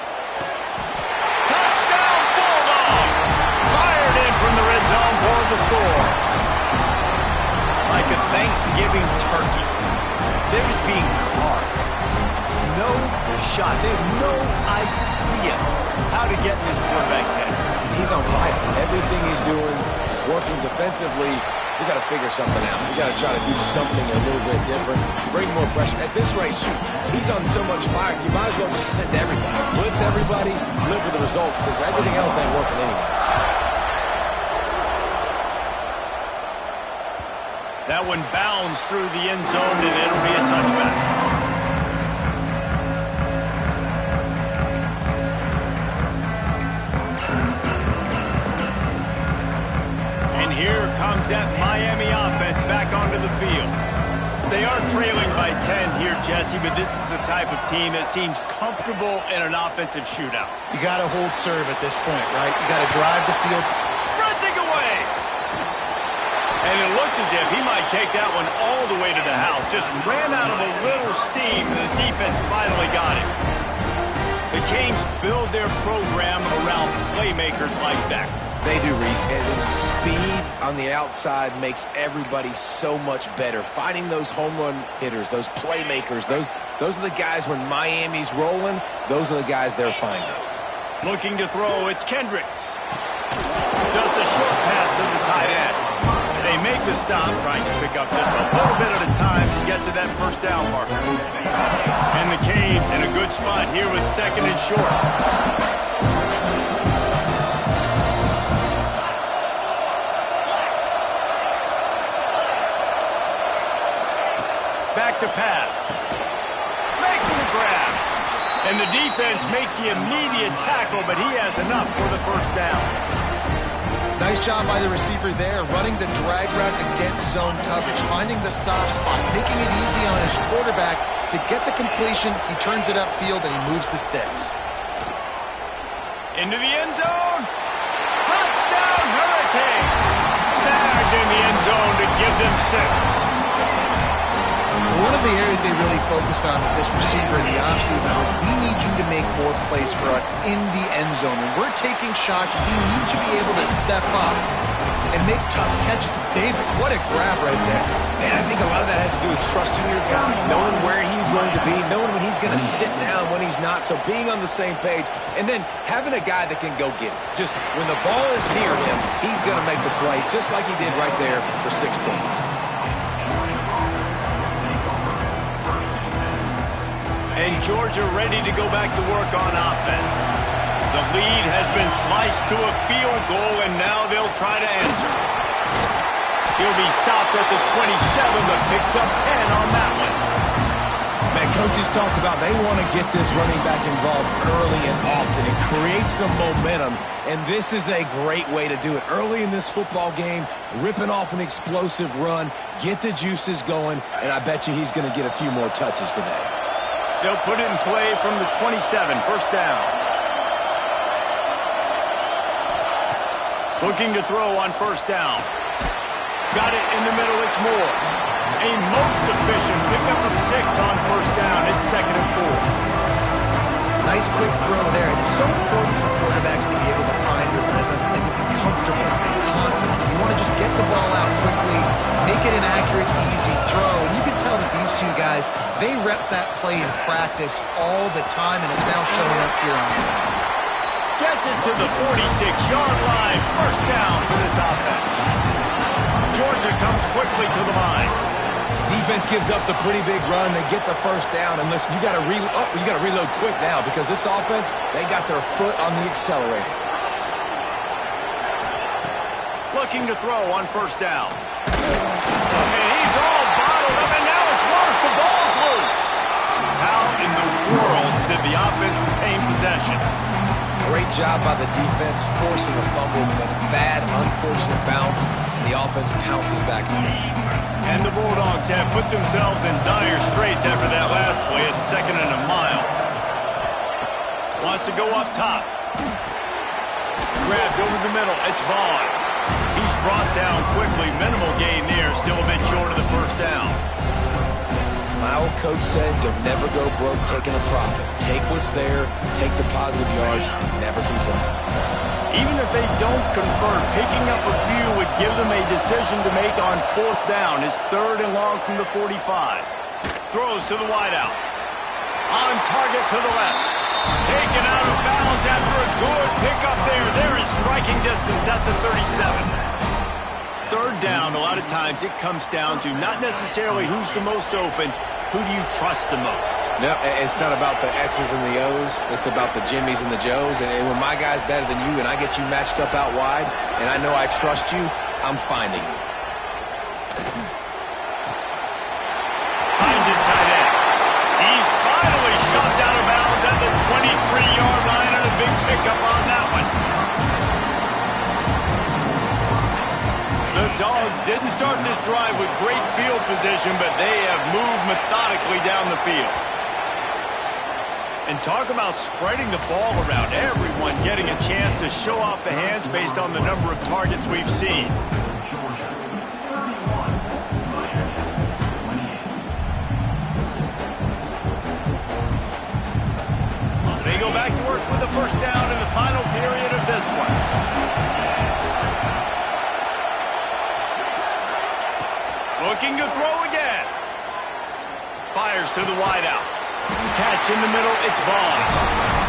Touchdown, Bulldogs! Fired in from the red zone for the score. Like a Thanksgiving turkey. They're just being carved. No shot. They have no idea how to get in this quarterback's head. He's on fire. Everything he's doing is working defensively. we got to figure something out. We got to try to do something a little bit different, bring more pressure. At this rate, shoot, he's on so much fire, you might as well just send everybody. Blitz everybody, live with the results, because everything else ain't working anyways. That one bounds through the end zone, and it'll be a touchback. And here comes that Miami offense back onto the field. They are trailing by 10 here, Jesse, but this is the type of team that seems comfortable in an offensive shootout. You got to hold serve at this point, right? You got to drive the field. Sprinting away! And it looked as if he might take that one all the way to the house. Just ran out of a little steam, and the defense finally got it. The Canes build their program around playmakers like that. They do, Reese, and then speed on the outside makes everybody so much better. Finding those home run hitters, those playmakers, those are the guys when Miami's rolling, those are the guys they're finding. Looking to throw, it's Kendricks. Just a short pass to the tight end. They make the stop, trying to pick up just a little bit at a time to get to that first down marker. And the Canes in a good spot here with second and short. Back to pass. Makes the grab. And the defense makes the immediate tackle, but he has enough for the first down. Nice job by the receiver there, running the drag route against zone coverage, finding the soft spot, making it easy on his quarterback to get the completion. He turns it upfield, and he moves the sticks. Into the end zone. Touchdown, Hurricane. Snagged in the end zone to give them 6. One of the areas they really focused on with this receiver in the offseason was we need you to make more plays for us in the end zone. When we're taking shots, we need you to be able to step up and make tough catches. David, what a grab right there. And I think a lot of that has to do with trusting your guy, knowing where he's going to be, knowing when he's going to sit down, when he's not. So being on the same page, and then having a guy that can go get it. Just when the ball is near him, he's going to make the play, just like he did right there for 6 points. And Georgia ready to go back to work on offense. The lead has been sliced to a field goal, and now they'll try to answer. He'll be stopped at the 27, but picks up 10 on that one. Man, coaches talked about they want to get this running back involved early and often and create some momentum, and this is a great way to do it. Early in this football game, ripping off an explosive run, get the juices going, and I bet you he's going to get a few more touches today. They'll put it in play from the 27, first down. Looking to throw on first down. Got it in the middle, it's Moore. A most efficient pickup of 6 on first down. It's 2nd and 4. Nice quick throw there. It is so important for quarterbacks to be able to find a rhythm and to be comfortable and confident. You want to just get the ball out quickly, make it an accurate, easy throw. And you can tell that these two guys, they rep that play in practice all the time, and it's now showing up here on the field. Gets it to the 46-yard line. First down for this offense. Georgia comes quickly to the line. Defense gives up the pretty big run. They get the first down. And listen, you got to reload quick now because this offense, they got their foot on the accelerator. Looking to throw on first down. And he's all bottled up, and now it's worse. The ball's loose. How in the world did the offense retain possession? Great job by the defense, forcing a fumble, but a bad, unfortunate bounce, and the offense pounces back on it. And the Bulldogs have put themselves in dire straits after that last play at 2nd and a mile. Wants to go up top. Grabbed over the middle. It's Vaughn. He's brought down quickly. Minimal gain there. Still a bit short of the first down. My old coach said you'll never go broke taking a profit. Take what's there, take the positive yards, and never complain. Even if they don't convert, picking up a few would give them a decision to make on fourth down. It's 3rd and long from the 45. Throws to the wideout. On target to the left. Taken out of bounds after a good pickup there. There is striking distance at the 37. 3rd down, a lot of times it comes down to not necessarily who's the most open, who do you trust the most? No, it's not about the X's and the O's. It's about the Jimmies and the Joes. And when my guy's better than you and I get you matched up out wide and I know I trust you, I'm finding you. Hines is tight end. He's finally shoved out of bounds at the 23-yard line and a big pickup on that one. The Dogs didn't start this drive with great field position, but they have moved methodically down the field. And talk about spreading the ball around, everyone getting a chance to show off the hands based on the number of targets we've seen. Georgia, 31, Miami, 28. They go back to work with the first down in the final period of this one. Looking to throw again. Fires to the wideout. Catch in the middle, it's Vaughn.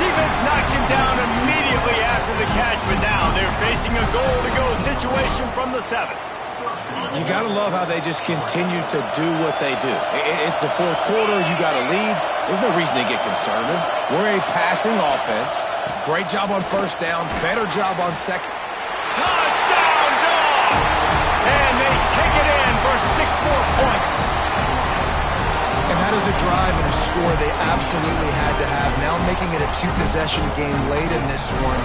Defense knocks him down immediately after the catch, but now they're facing a goal-to-go situation from the 7. You got to love how they just continue to do what they do. It's the fourth quarter. You got to lead. There's no reason to get conservative. We're a passing offense. Great job on first down. Better job on second. Touchdown, Dogs! And they take it in for 6 more points. And that is a drive and a score they absolutely had to have. Now making it a 2-possession game late in this one.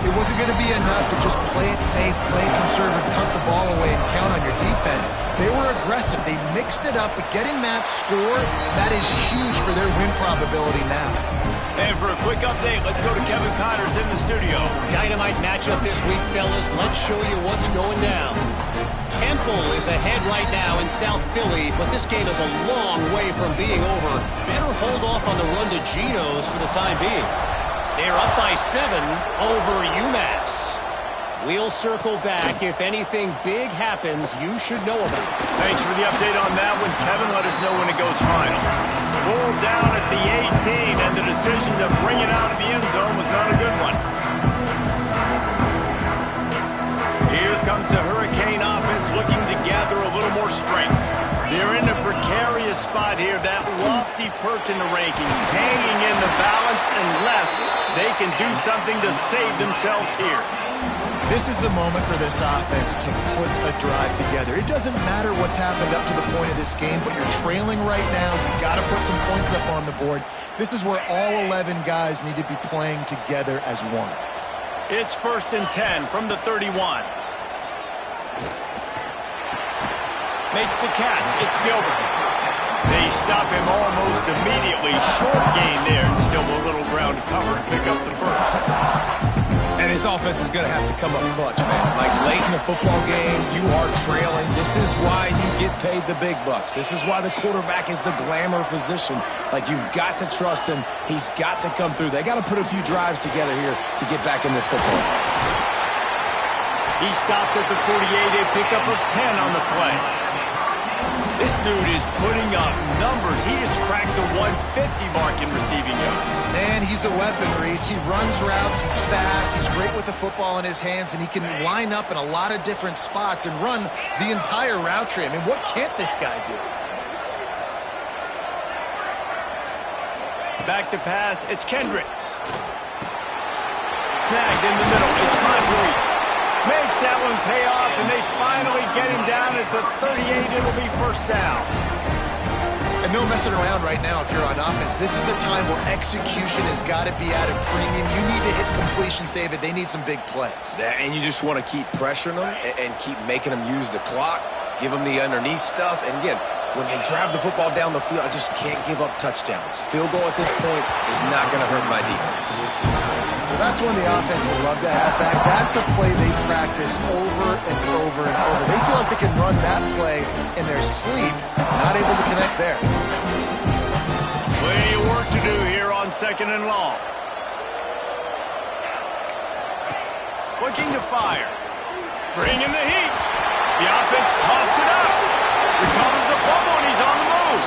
It wasn't going to be enough to just play it safe, play it conservative, punt the ball away, and count on your defense. They were aggressive. They mixed it up, but getting that score, that is huge for their win probability now. And for a quick update, let's go to Kevin Connors in the studio. Dynamite matchup this week, fellas. Let's show you what's going down. Temple is ahead right now in South Philly, but this game is a long way from being over. Better hold off on the run to Geno's for the time being. They're up by 7 over UMass. We'll circle back. If anything big happens, you should know about it. Thanks for the update on that one, Kevin. Let us know when it goes final. Ball down at the 18, and the decision to bring it out of the end zone was not a good one. Here comes the Hurricane offense looking to gather a little more strength. They're in a precarious spot here, that lofty perch in the rankings, hanging in the balance unless they can do something to save themselves here. This is the moment for this offense to put a drive together. It doesn't matter what's happened up to the point of this game, but you're trailing right now. You've got to put some points up on the board. This is where all 11 guys need to be playing together as one. It's 1st and 10 from the 31. Makes the catch. It's Gilbert. They stop him almost immediately. Short gain there, and still a little ground to cover to pick up the first. And his offense is going to have to come up clutch, man. Like late in the football game, you are trailing. This is why you get paid the big bucks. This is why the quarterback is the glamour position. Like, you've got to trust him. He's got to come through. They got to put a few drives together here to get back in this football game. He stopped at the 48, a pickup of 10 on the play. This dude is putting up numbers. He has cracked the 150 mark in receiving yards. Man, he's a weapon, Reese. He runs routes, he's fast, he's great with the football in his hands, and he can line up in a lot of different spots and run the entire route tree. I mean, what can't this guy do? Back to pass, it's Kendricks. Snagged in the middle, it's Moncrief. Makes that one pay off, and they finally get him down at the 38. It'll be first down. And no messing around right now if you're on offense. This is the time where execution has got to be at a premium. You need to hit completions, David. They need some big plays. And you just want to keep pressuring them and keep making them use the clock, give them the underneath stuff. And again, when they drive the football down the field, I just can't give up touchdowns. Field goal at this point is not going to hurt my defense. Well, that's one the offense would love to have back. That's a play they practice over and over and over. They feel like they can run that play in their sleep, not able to connect there. Plenty of work to do here on 2nd and long. Looking to fire. Bringing the heat. The offense coughs it up. Recovers the fumble, and he's on the move.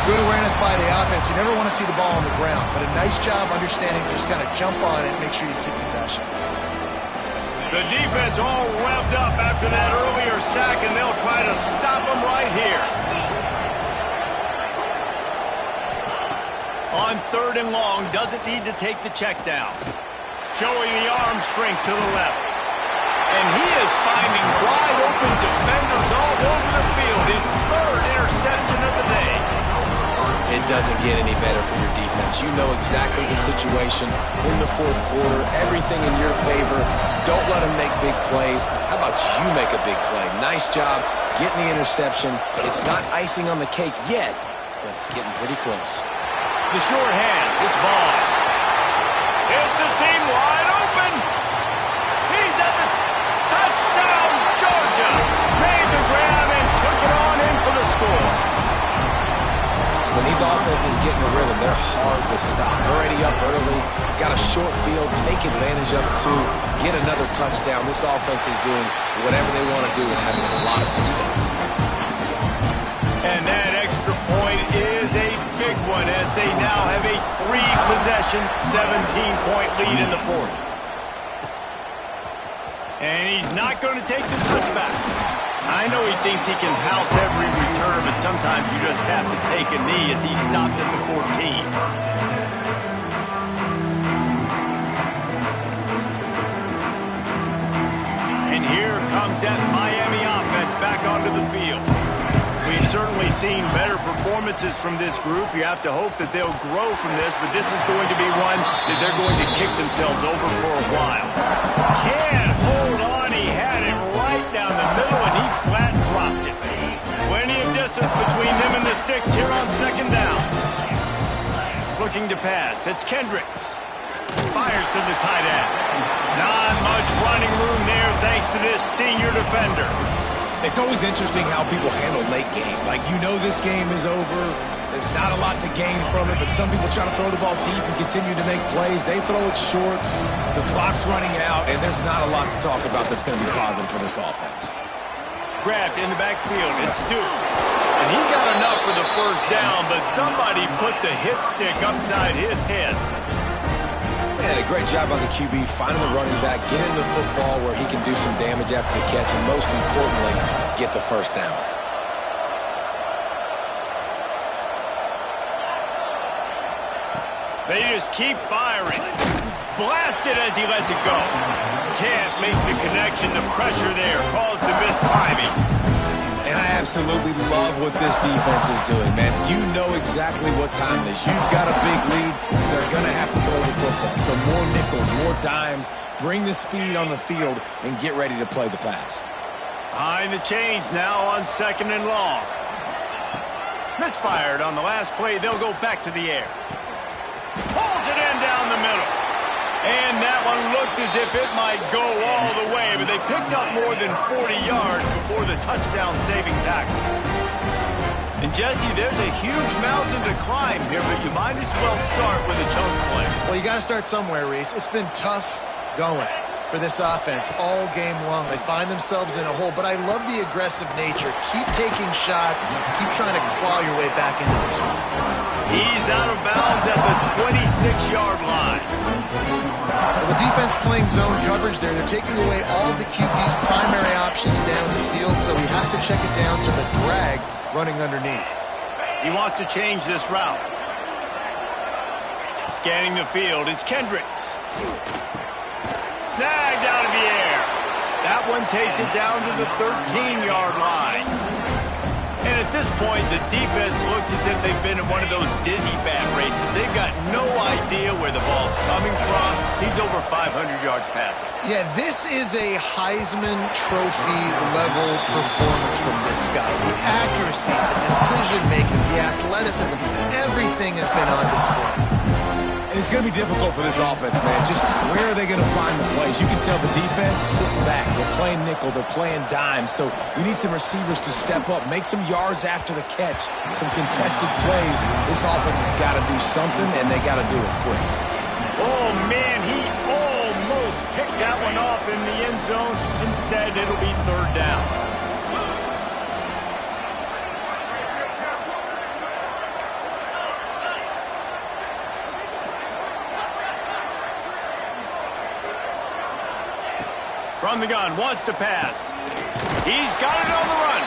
Good awareness by the offense. You never want to see the ball on the ground, but a nice job understanding just kind of jump on it and make sure you keep possession. The defense all revved up after that earlier sack, and they'll try to stop him right here. On 3rd and long, doesn't need to take the check down. Showing the arm strength to the left. And he is finding wide open defenders all over the field. His 3rd interception of the day. It doesn't get any better for your defense. You know exactly the situation in the 4th quarter. Everything in your favor. Don't let them make big plays. How about you make a big play? Nice job getting the interception. It's not icing on the cake yet, but it's getting pretty close. The short hands. It's Vaughn. It's a seam wide open. He's at the touchdown, Georgia. Made the grab and took it on in for the score. When these offenses get in a rhythm, they're hard to stop. Already up early, got a short field, take advantage of it too, get another touchdown. This offense is doing whatever they want to do and having a lot of success. And that extra point is a big one as they now have a 3-possession, 17-point lead in the 4th. And he's not going to take the touchback. I know he thinks he can house every return, but sometimes you just have to take a knee as he stopped at the 14. And here comes that Miami offense back onto the field. We've certainly seen better performances from this group. You have to hope that they'll grow from this, but this is going to be one that they're going to kick themselves over for a while. Can't hold on. He had it right down the middle, and he flat dropped it. Plenty of distance between them and the sticks here on 2nd down. Looking to pass. It's Kendricks. Fires to the tight end. Not much running room there thanks to this senior defender. It's always interesting how people handle late game. Like, you know this game is over. There's not a lot to gain from it, but some people try to throw the ball deep and continue to make plays. They throw it short. The clock's running out, and there's not a lot to talk about that's going to be positive for this offense. Grabbed in the backfield. It's Duke. And he got enough for the 1st down, but somebody put the hit stick upside his head. Man, a great job on the QB, finding the running back, getting the football where he can do some damage after the catch, and most importantly, get the 1st down. They just keep firing. Blasted as he lets it go. Can't make the connection. The pressure there caused the missed timing. And I absolutely love what this defense is doing, man. You know exactly what time it is. You've got a big lead. They're going to have to throw the football. So more nickels, more dimes. Bring the speed on the field and get ready to play the pass. Behind the chains now on 2nd and long. Misfired on the last play. They'll go back to the air. Pulls it in down the middle. And that one looked as if it might go all the way, but they picked up more than 40 yards before the touchdown-saving tackle. And, Jesse, there's a huge mountain to climb here, but you might as well start with a chunk play. Well, you got to start somewhere, Reese. It's been tough going for this offense all game long. They find themselves in a hole, but I love the aggressive nature. Keep taking shots. Keep trying to claw your way back into this one. He's out of bounds at the 26-yard line. Well, the defense playing zone coverage there. They're taking away all of the QB's primary options down the field, so he has to check it down to the drag running underneath. He wants to change this route. Scanning the field, it's Kendricks. Snagged out of the air. That one takes it down to the 13-yard line. And at this point, the defense looks as if they've been in one of those dizzy bat races. They've got no idea where the ball's coming from. He's over 500 yards passing. Yeah, this is a Heisman Trophy level performance from this guy. The accuracy, the decision-making, the athleticism, everything has been on display. And it's going to be difficult for this offense, man. Just where are they going to find the plays? You can tell the defense sitting back. They're playing nickel. They're playing dime. So you need some receivers to step up, make some yards after the catch, some contested plays. This offense has got to do something, and they got to do it quick. Oh, man, he almost picked that one off in the end zone. Instead, it'll be 3rd down. From the gun, wants to pass. He's got it on the run.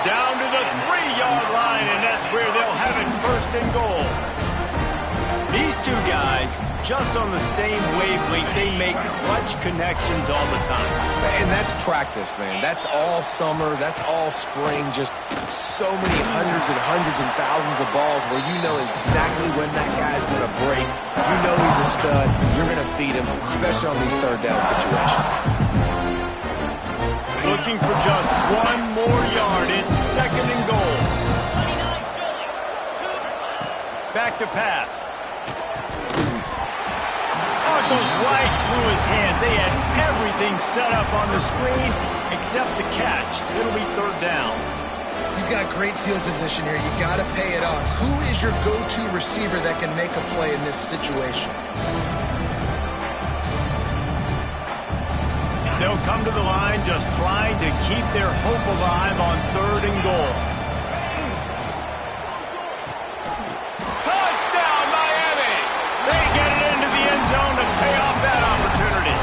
Down to the 3-yard line, and that's where they'll have it, 1st and goal. These two guys, just on the same wavelength, they make clutch connections all the time. And that's practice, man. That's all summer. That's all spring. Just so many hundreds and thousands of balls where you know exactly when that guy's going to break. You know he's a stud. You're going to feed him, especially on these 3rd down situations. Looking for just 1 more yard. It's 2nd and goal. Back to pass. Oh, it goes right through his hands. They had everything set up on the screen except the catch. It'll be 3rd down. You've got great field position here. You got to pay it off. Who is your go-to receiver that can make a play in this situation? They'll come to the line just trying to keep their hope alive on 3rd and goal. Touchdown, Miami! They get it into the end zone to pay off that opportunity.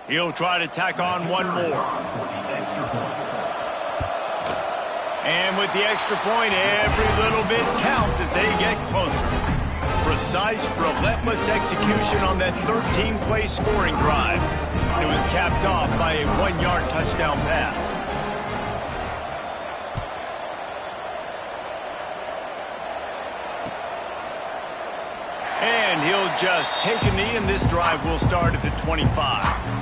He'll try to tack on 1 more. And with the extra point, every little bit counts as they get closer. Precise, relentless execution on that 13-play scoring drive. It was capped off by a 1-yard touchdown pass. And he'll just take a knee, and this drive will start at the 25.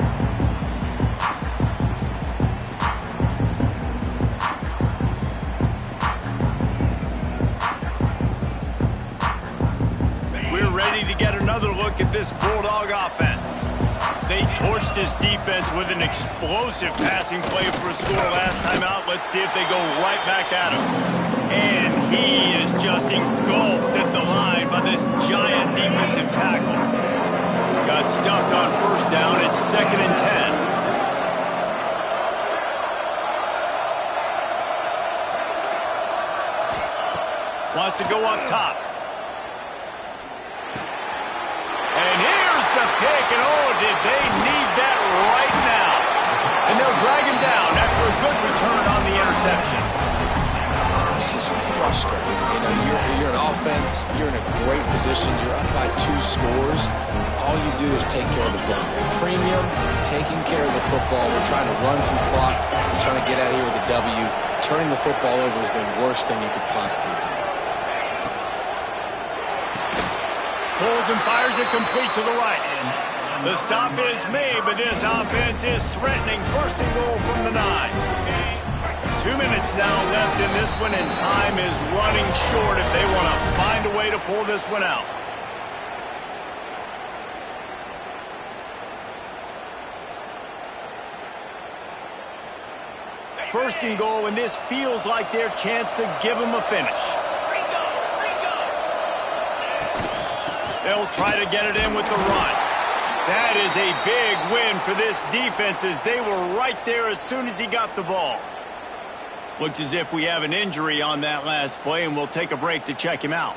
Ready to get another look at this Bulldog offense. They torched this defense with an explosive passing play for a score last time out. Let's see if they go right back at him. And he is just engulfed at the line by this giant defensive tackle. Got stuffed on 1st down. It's 2nd and 10. Wants to go up top. The pick, and oh, did they need that right now. And they'll drag him down after a good return on the interception. This is frustrating. You know, you're an offense, you're in a great position, you're up by 2 scores. All you do is take care of the football. Premium, taking care of the football. We're trying to run some clock. We're trying to get out of here with a W. Turning the football over is the worst thing you could possibly do. Pulls and fires it complete to the right. The stop is made, but this offense is threatening 1st and goal from the 9. 2 minutes now left in this one, and time is running short if they want to find a way to pull this one out. First and goal, and this feels like their chance to give them a finish. They'll try to get it in with the run. That is a big win for this defense as they were right there as soon as he got the ball. Looks as if we have an injury on that last play, and we'll take a break to check him out.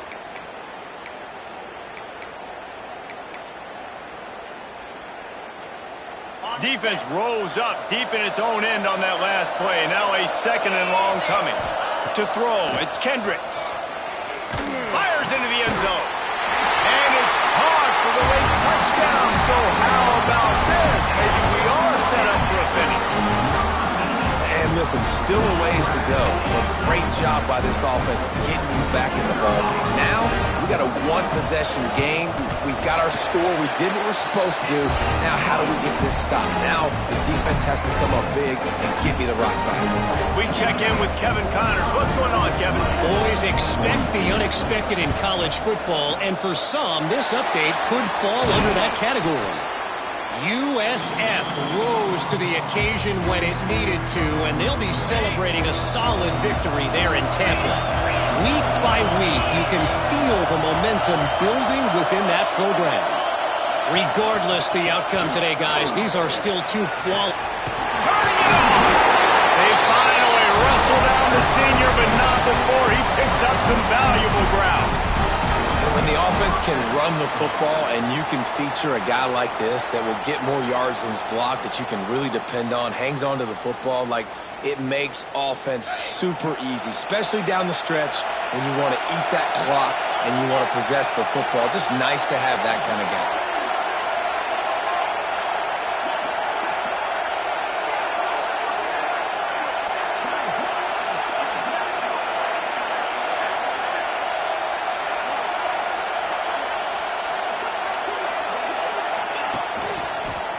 Defense rolls up deep in its own end on that last play. Now a second and long coming. To throw, it's Kendricks. Fires into the end zone. And it's caught for the late touchdown. So how about this? Maybe we are set up for a finish. And listen, still a ways to go. But great job by this offense getting you back in the ballgame. Now, we got a one-possession game. We've got our score. We did what we're supposed to do. Now, how do we get this stopped? Now, the defense has to come up big and get me the rock back. We check in with Kevin Connors. What's going on, Kevin? Always expect the unexpected in college football, and for some, this update could fall under that category. USF rose to the occasion when it needed to, and they'll be celebrating a solid victory there in Tampa. Week by week, you can feel the momentum building within that program. Regardless the outcome today, guys, these are still two quality. Turning it off! They finally wrestle down the senior, but not before he picks up some valuable ground. When the offense can run the football and you can feature a guy like this that will get more yards than his block, that you can really depend on, hangs on to the football, like it makes offense super easy, especially down the stretch when you want to eat that clock and you want to possess the football. Just nice to have that kind of guy.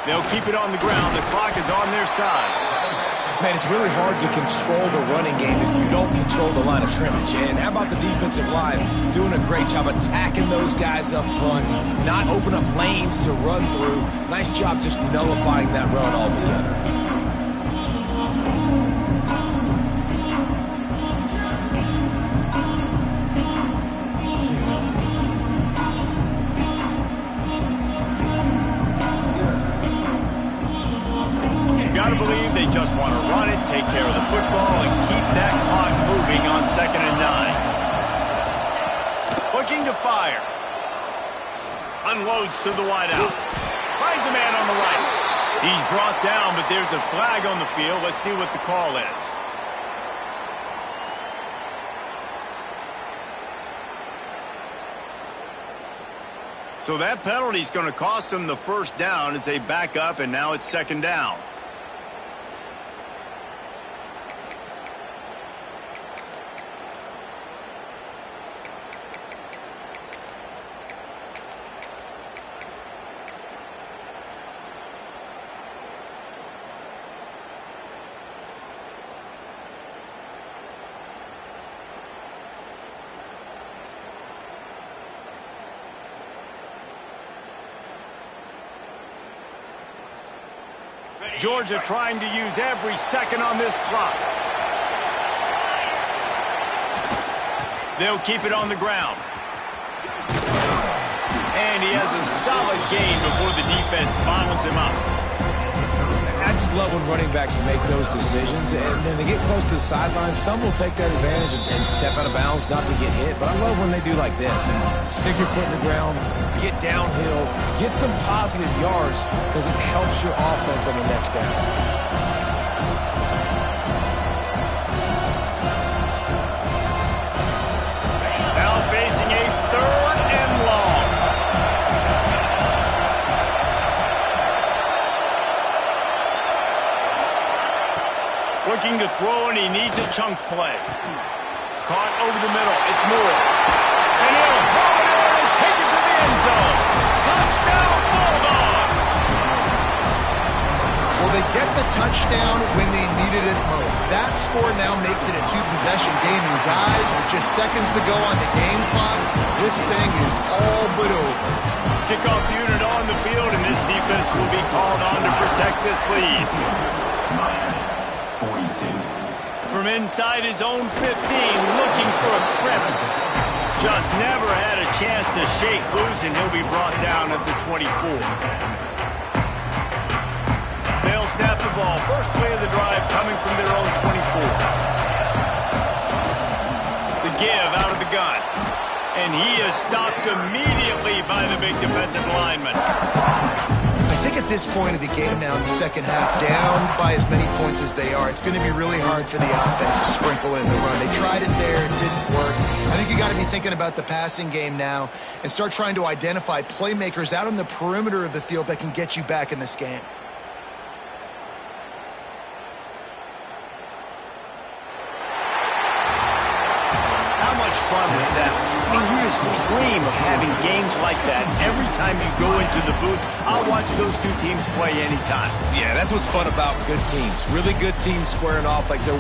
They'll keep it on the ground. The clock is on their side. Man, it's really hard to control the running game if you don't control the line of scrimmage. And how about the defensive line doing a great job attacking those guys up front, not open up lanes to run through. Nice job just nullifying that run altogether. Gotta believe they just want to run it, take care of the football, and keep that clock moving on 2nd and 9. Looking to fire. Unloads to the wideout. Finds a man on the right. He's brought down, but there's a flag on the field. Let's see what the call is. So that penalty is going to cost them the first down as they back up, and now it's 2nd down. Georgia trying to use every second on this clock. They'll keep it on the ground. And he has a solid gain before the defense bottles him up. I just love when running backs make those decisions, and then they get close to the sideline. Some will take that advantage and step out of bounds not to get hit, but I love when they do like this and stick your foot in the ground, get downhill, get some positive yards because it helps your offense on the next down. Now facing a 3rd and long. Looking to throw, and he needs a chunk play. Caught over the middle. It's Moore. And he'll haul it in and take it to the end zone. Touchdown, Bulldogs! Well, they get the touchdown when they needed it most. That score now makes it a 2-possession game. And guys, with just seconds to go on the game clock, this thing is all but over. Kickoff unit on the field, and this defense will be called on to protect this lead. From inside his own 15, looking for a crevice. Just never had a chance to shake loose, and he'll be brought down at the 24. They'll snap the ball. First play of the drive coming from their own 24. The give out of the gun. And he is stopped immediately by the big defensive lineman. I think at this point of the game now in the second half, down by as many points as they are, it's going to be really hard for the offense to sprinkle in the run. They tried it there, it didn't work. I think you got to be thinking about the passing game now and start trying to identify playmakers out on the perimeter of the field that can get you back in this game. How much fun was that? I mean, you just dream of having games like that every time you go into the booth. I'll watch those two teams play anytime. Yeah, that's what's fun about good teams. Really good teams squaring off like they're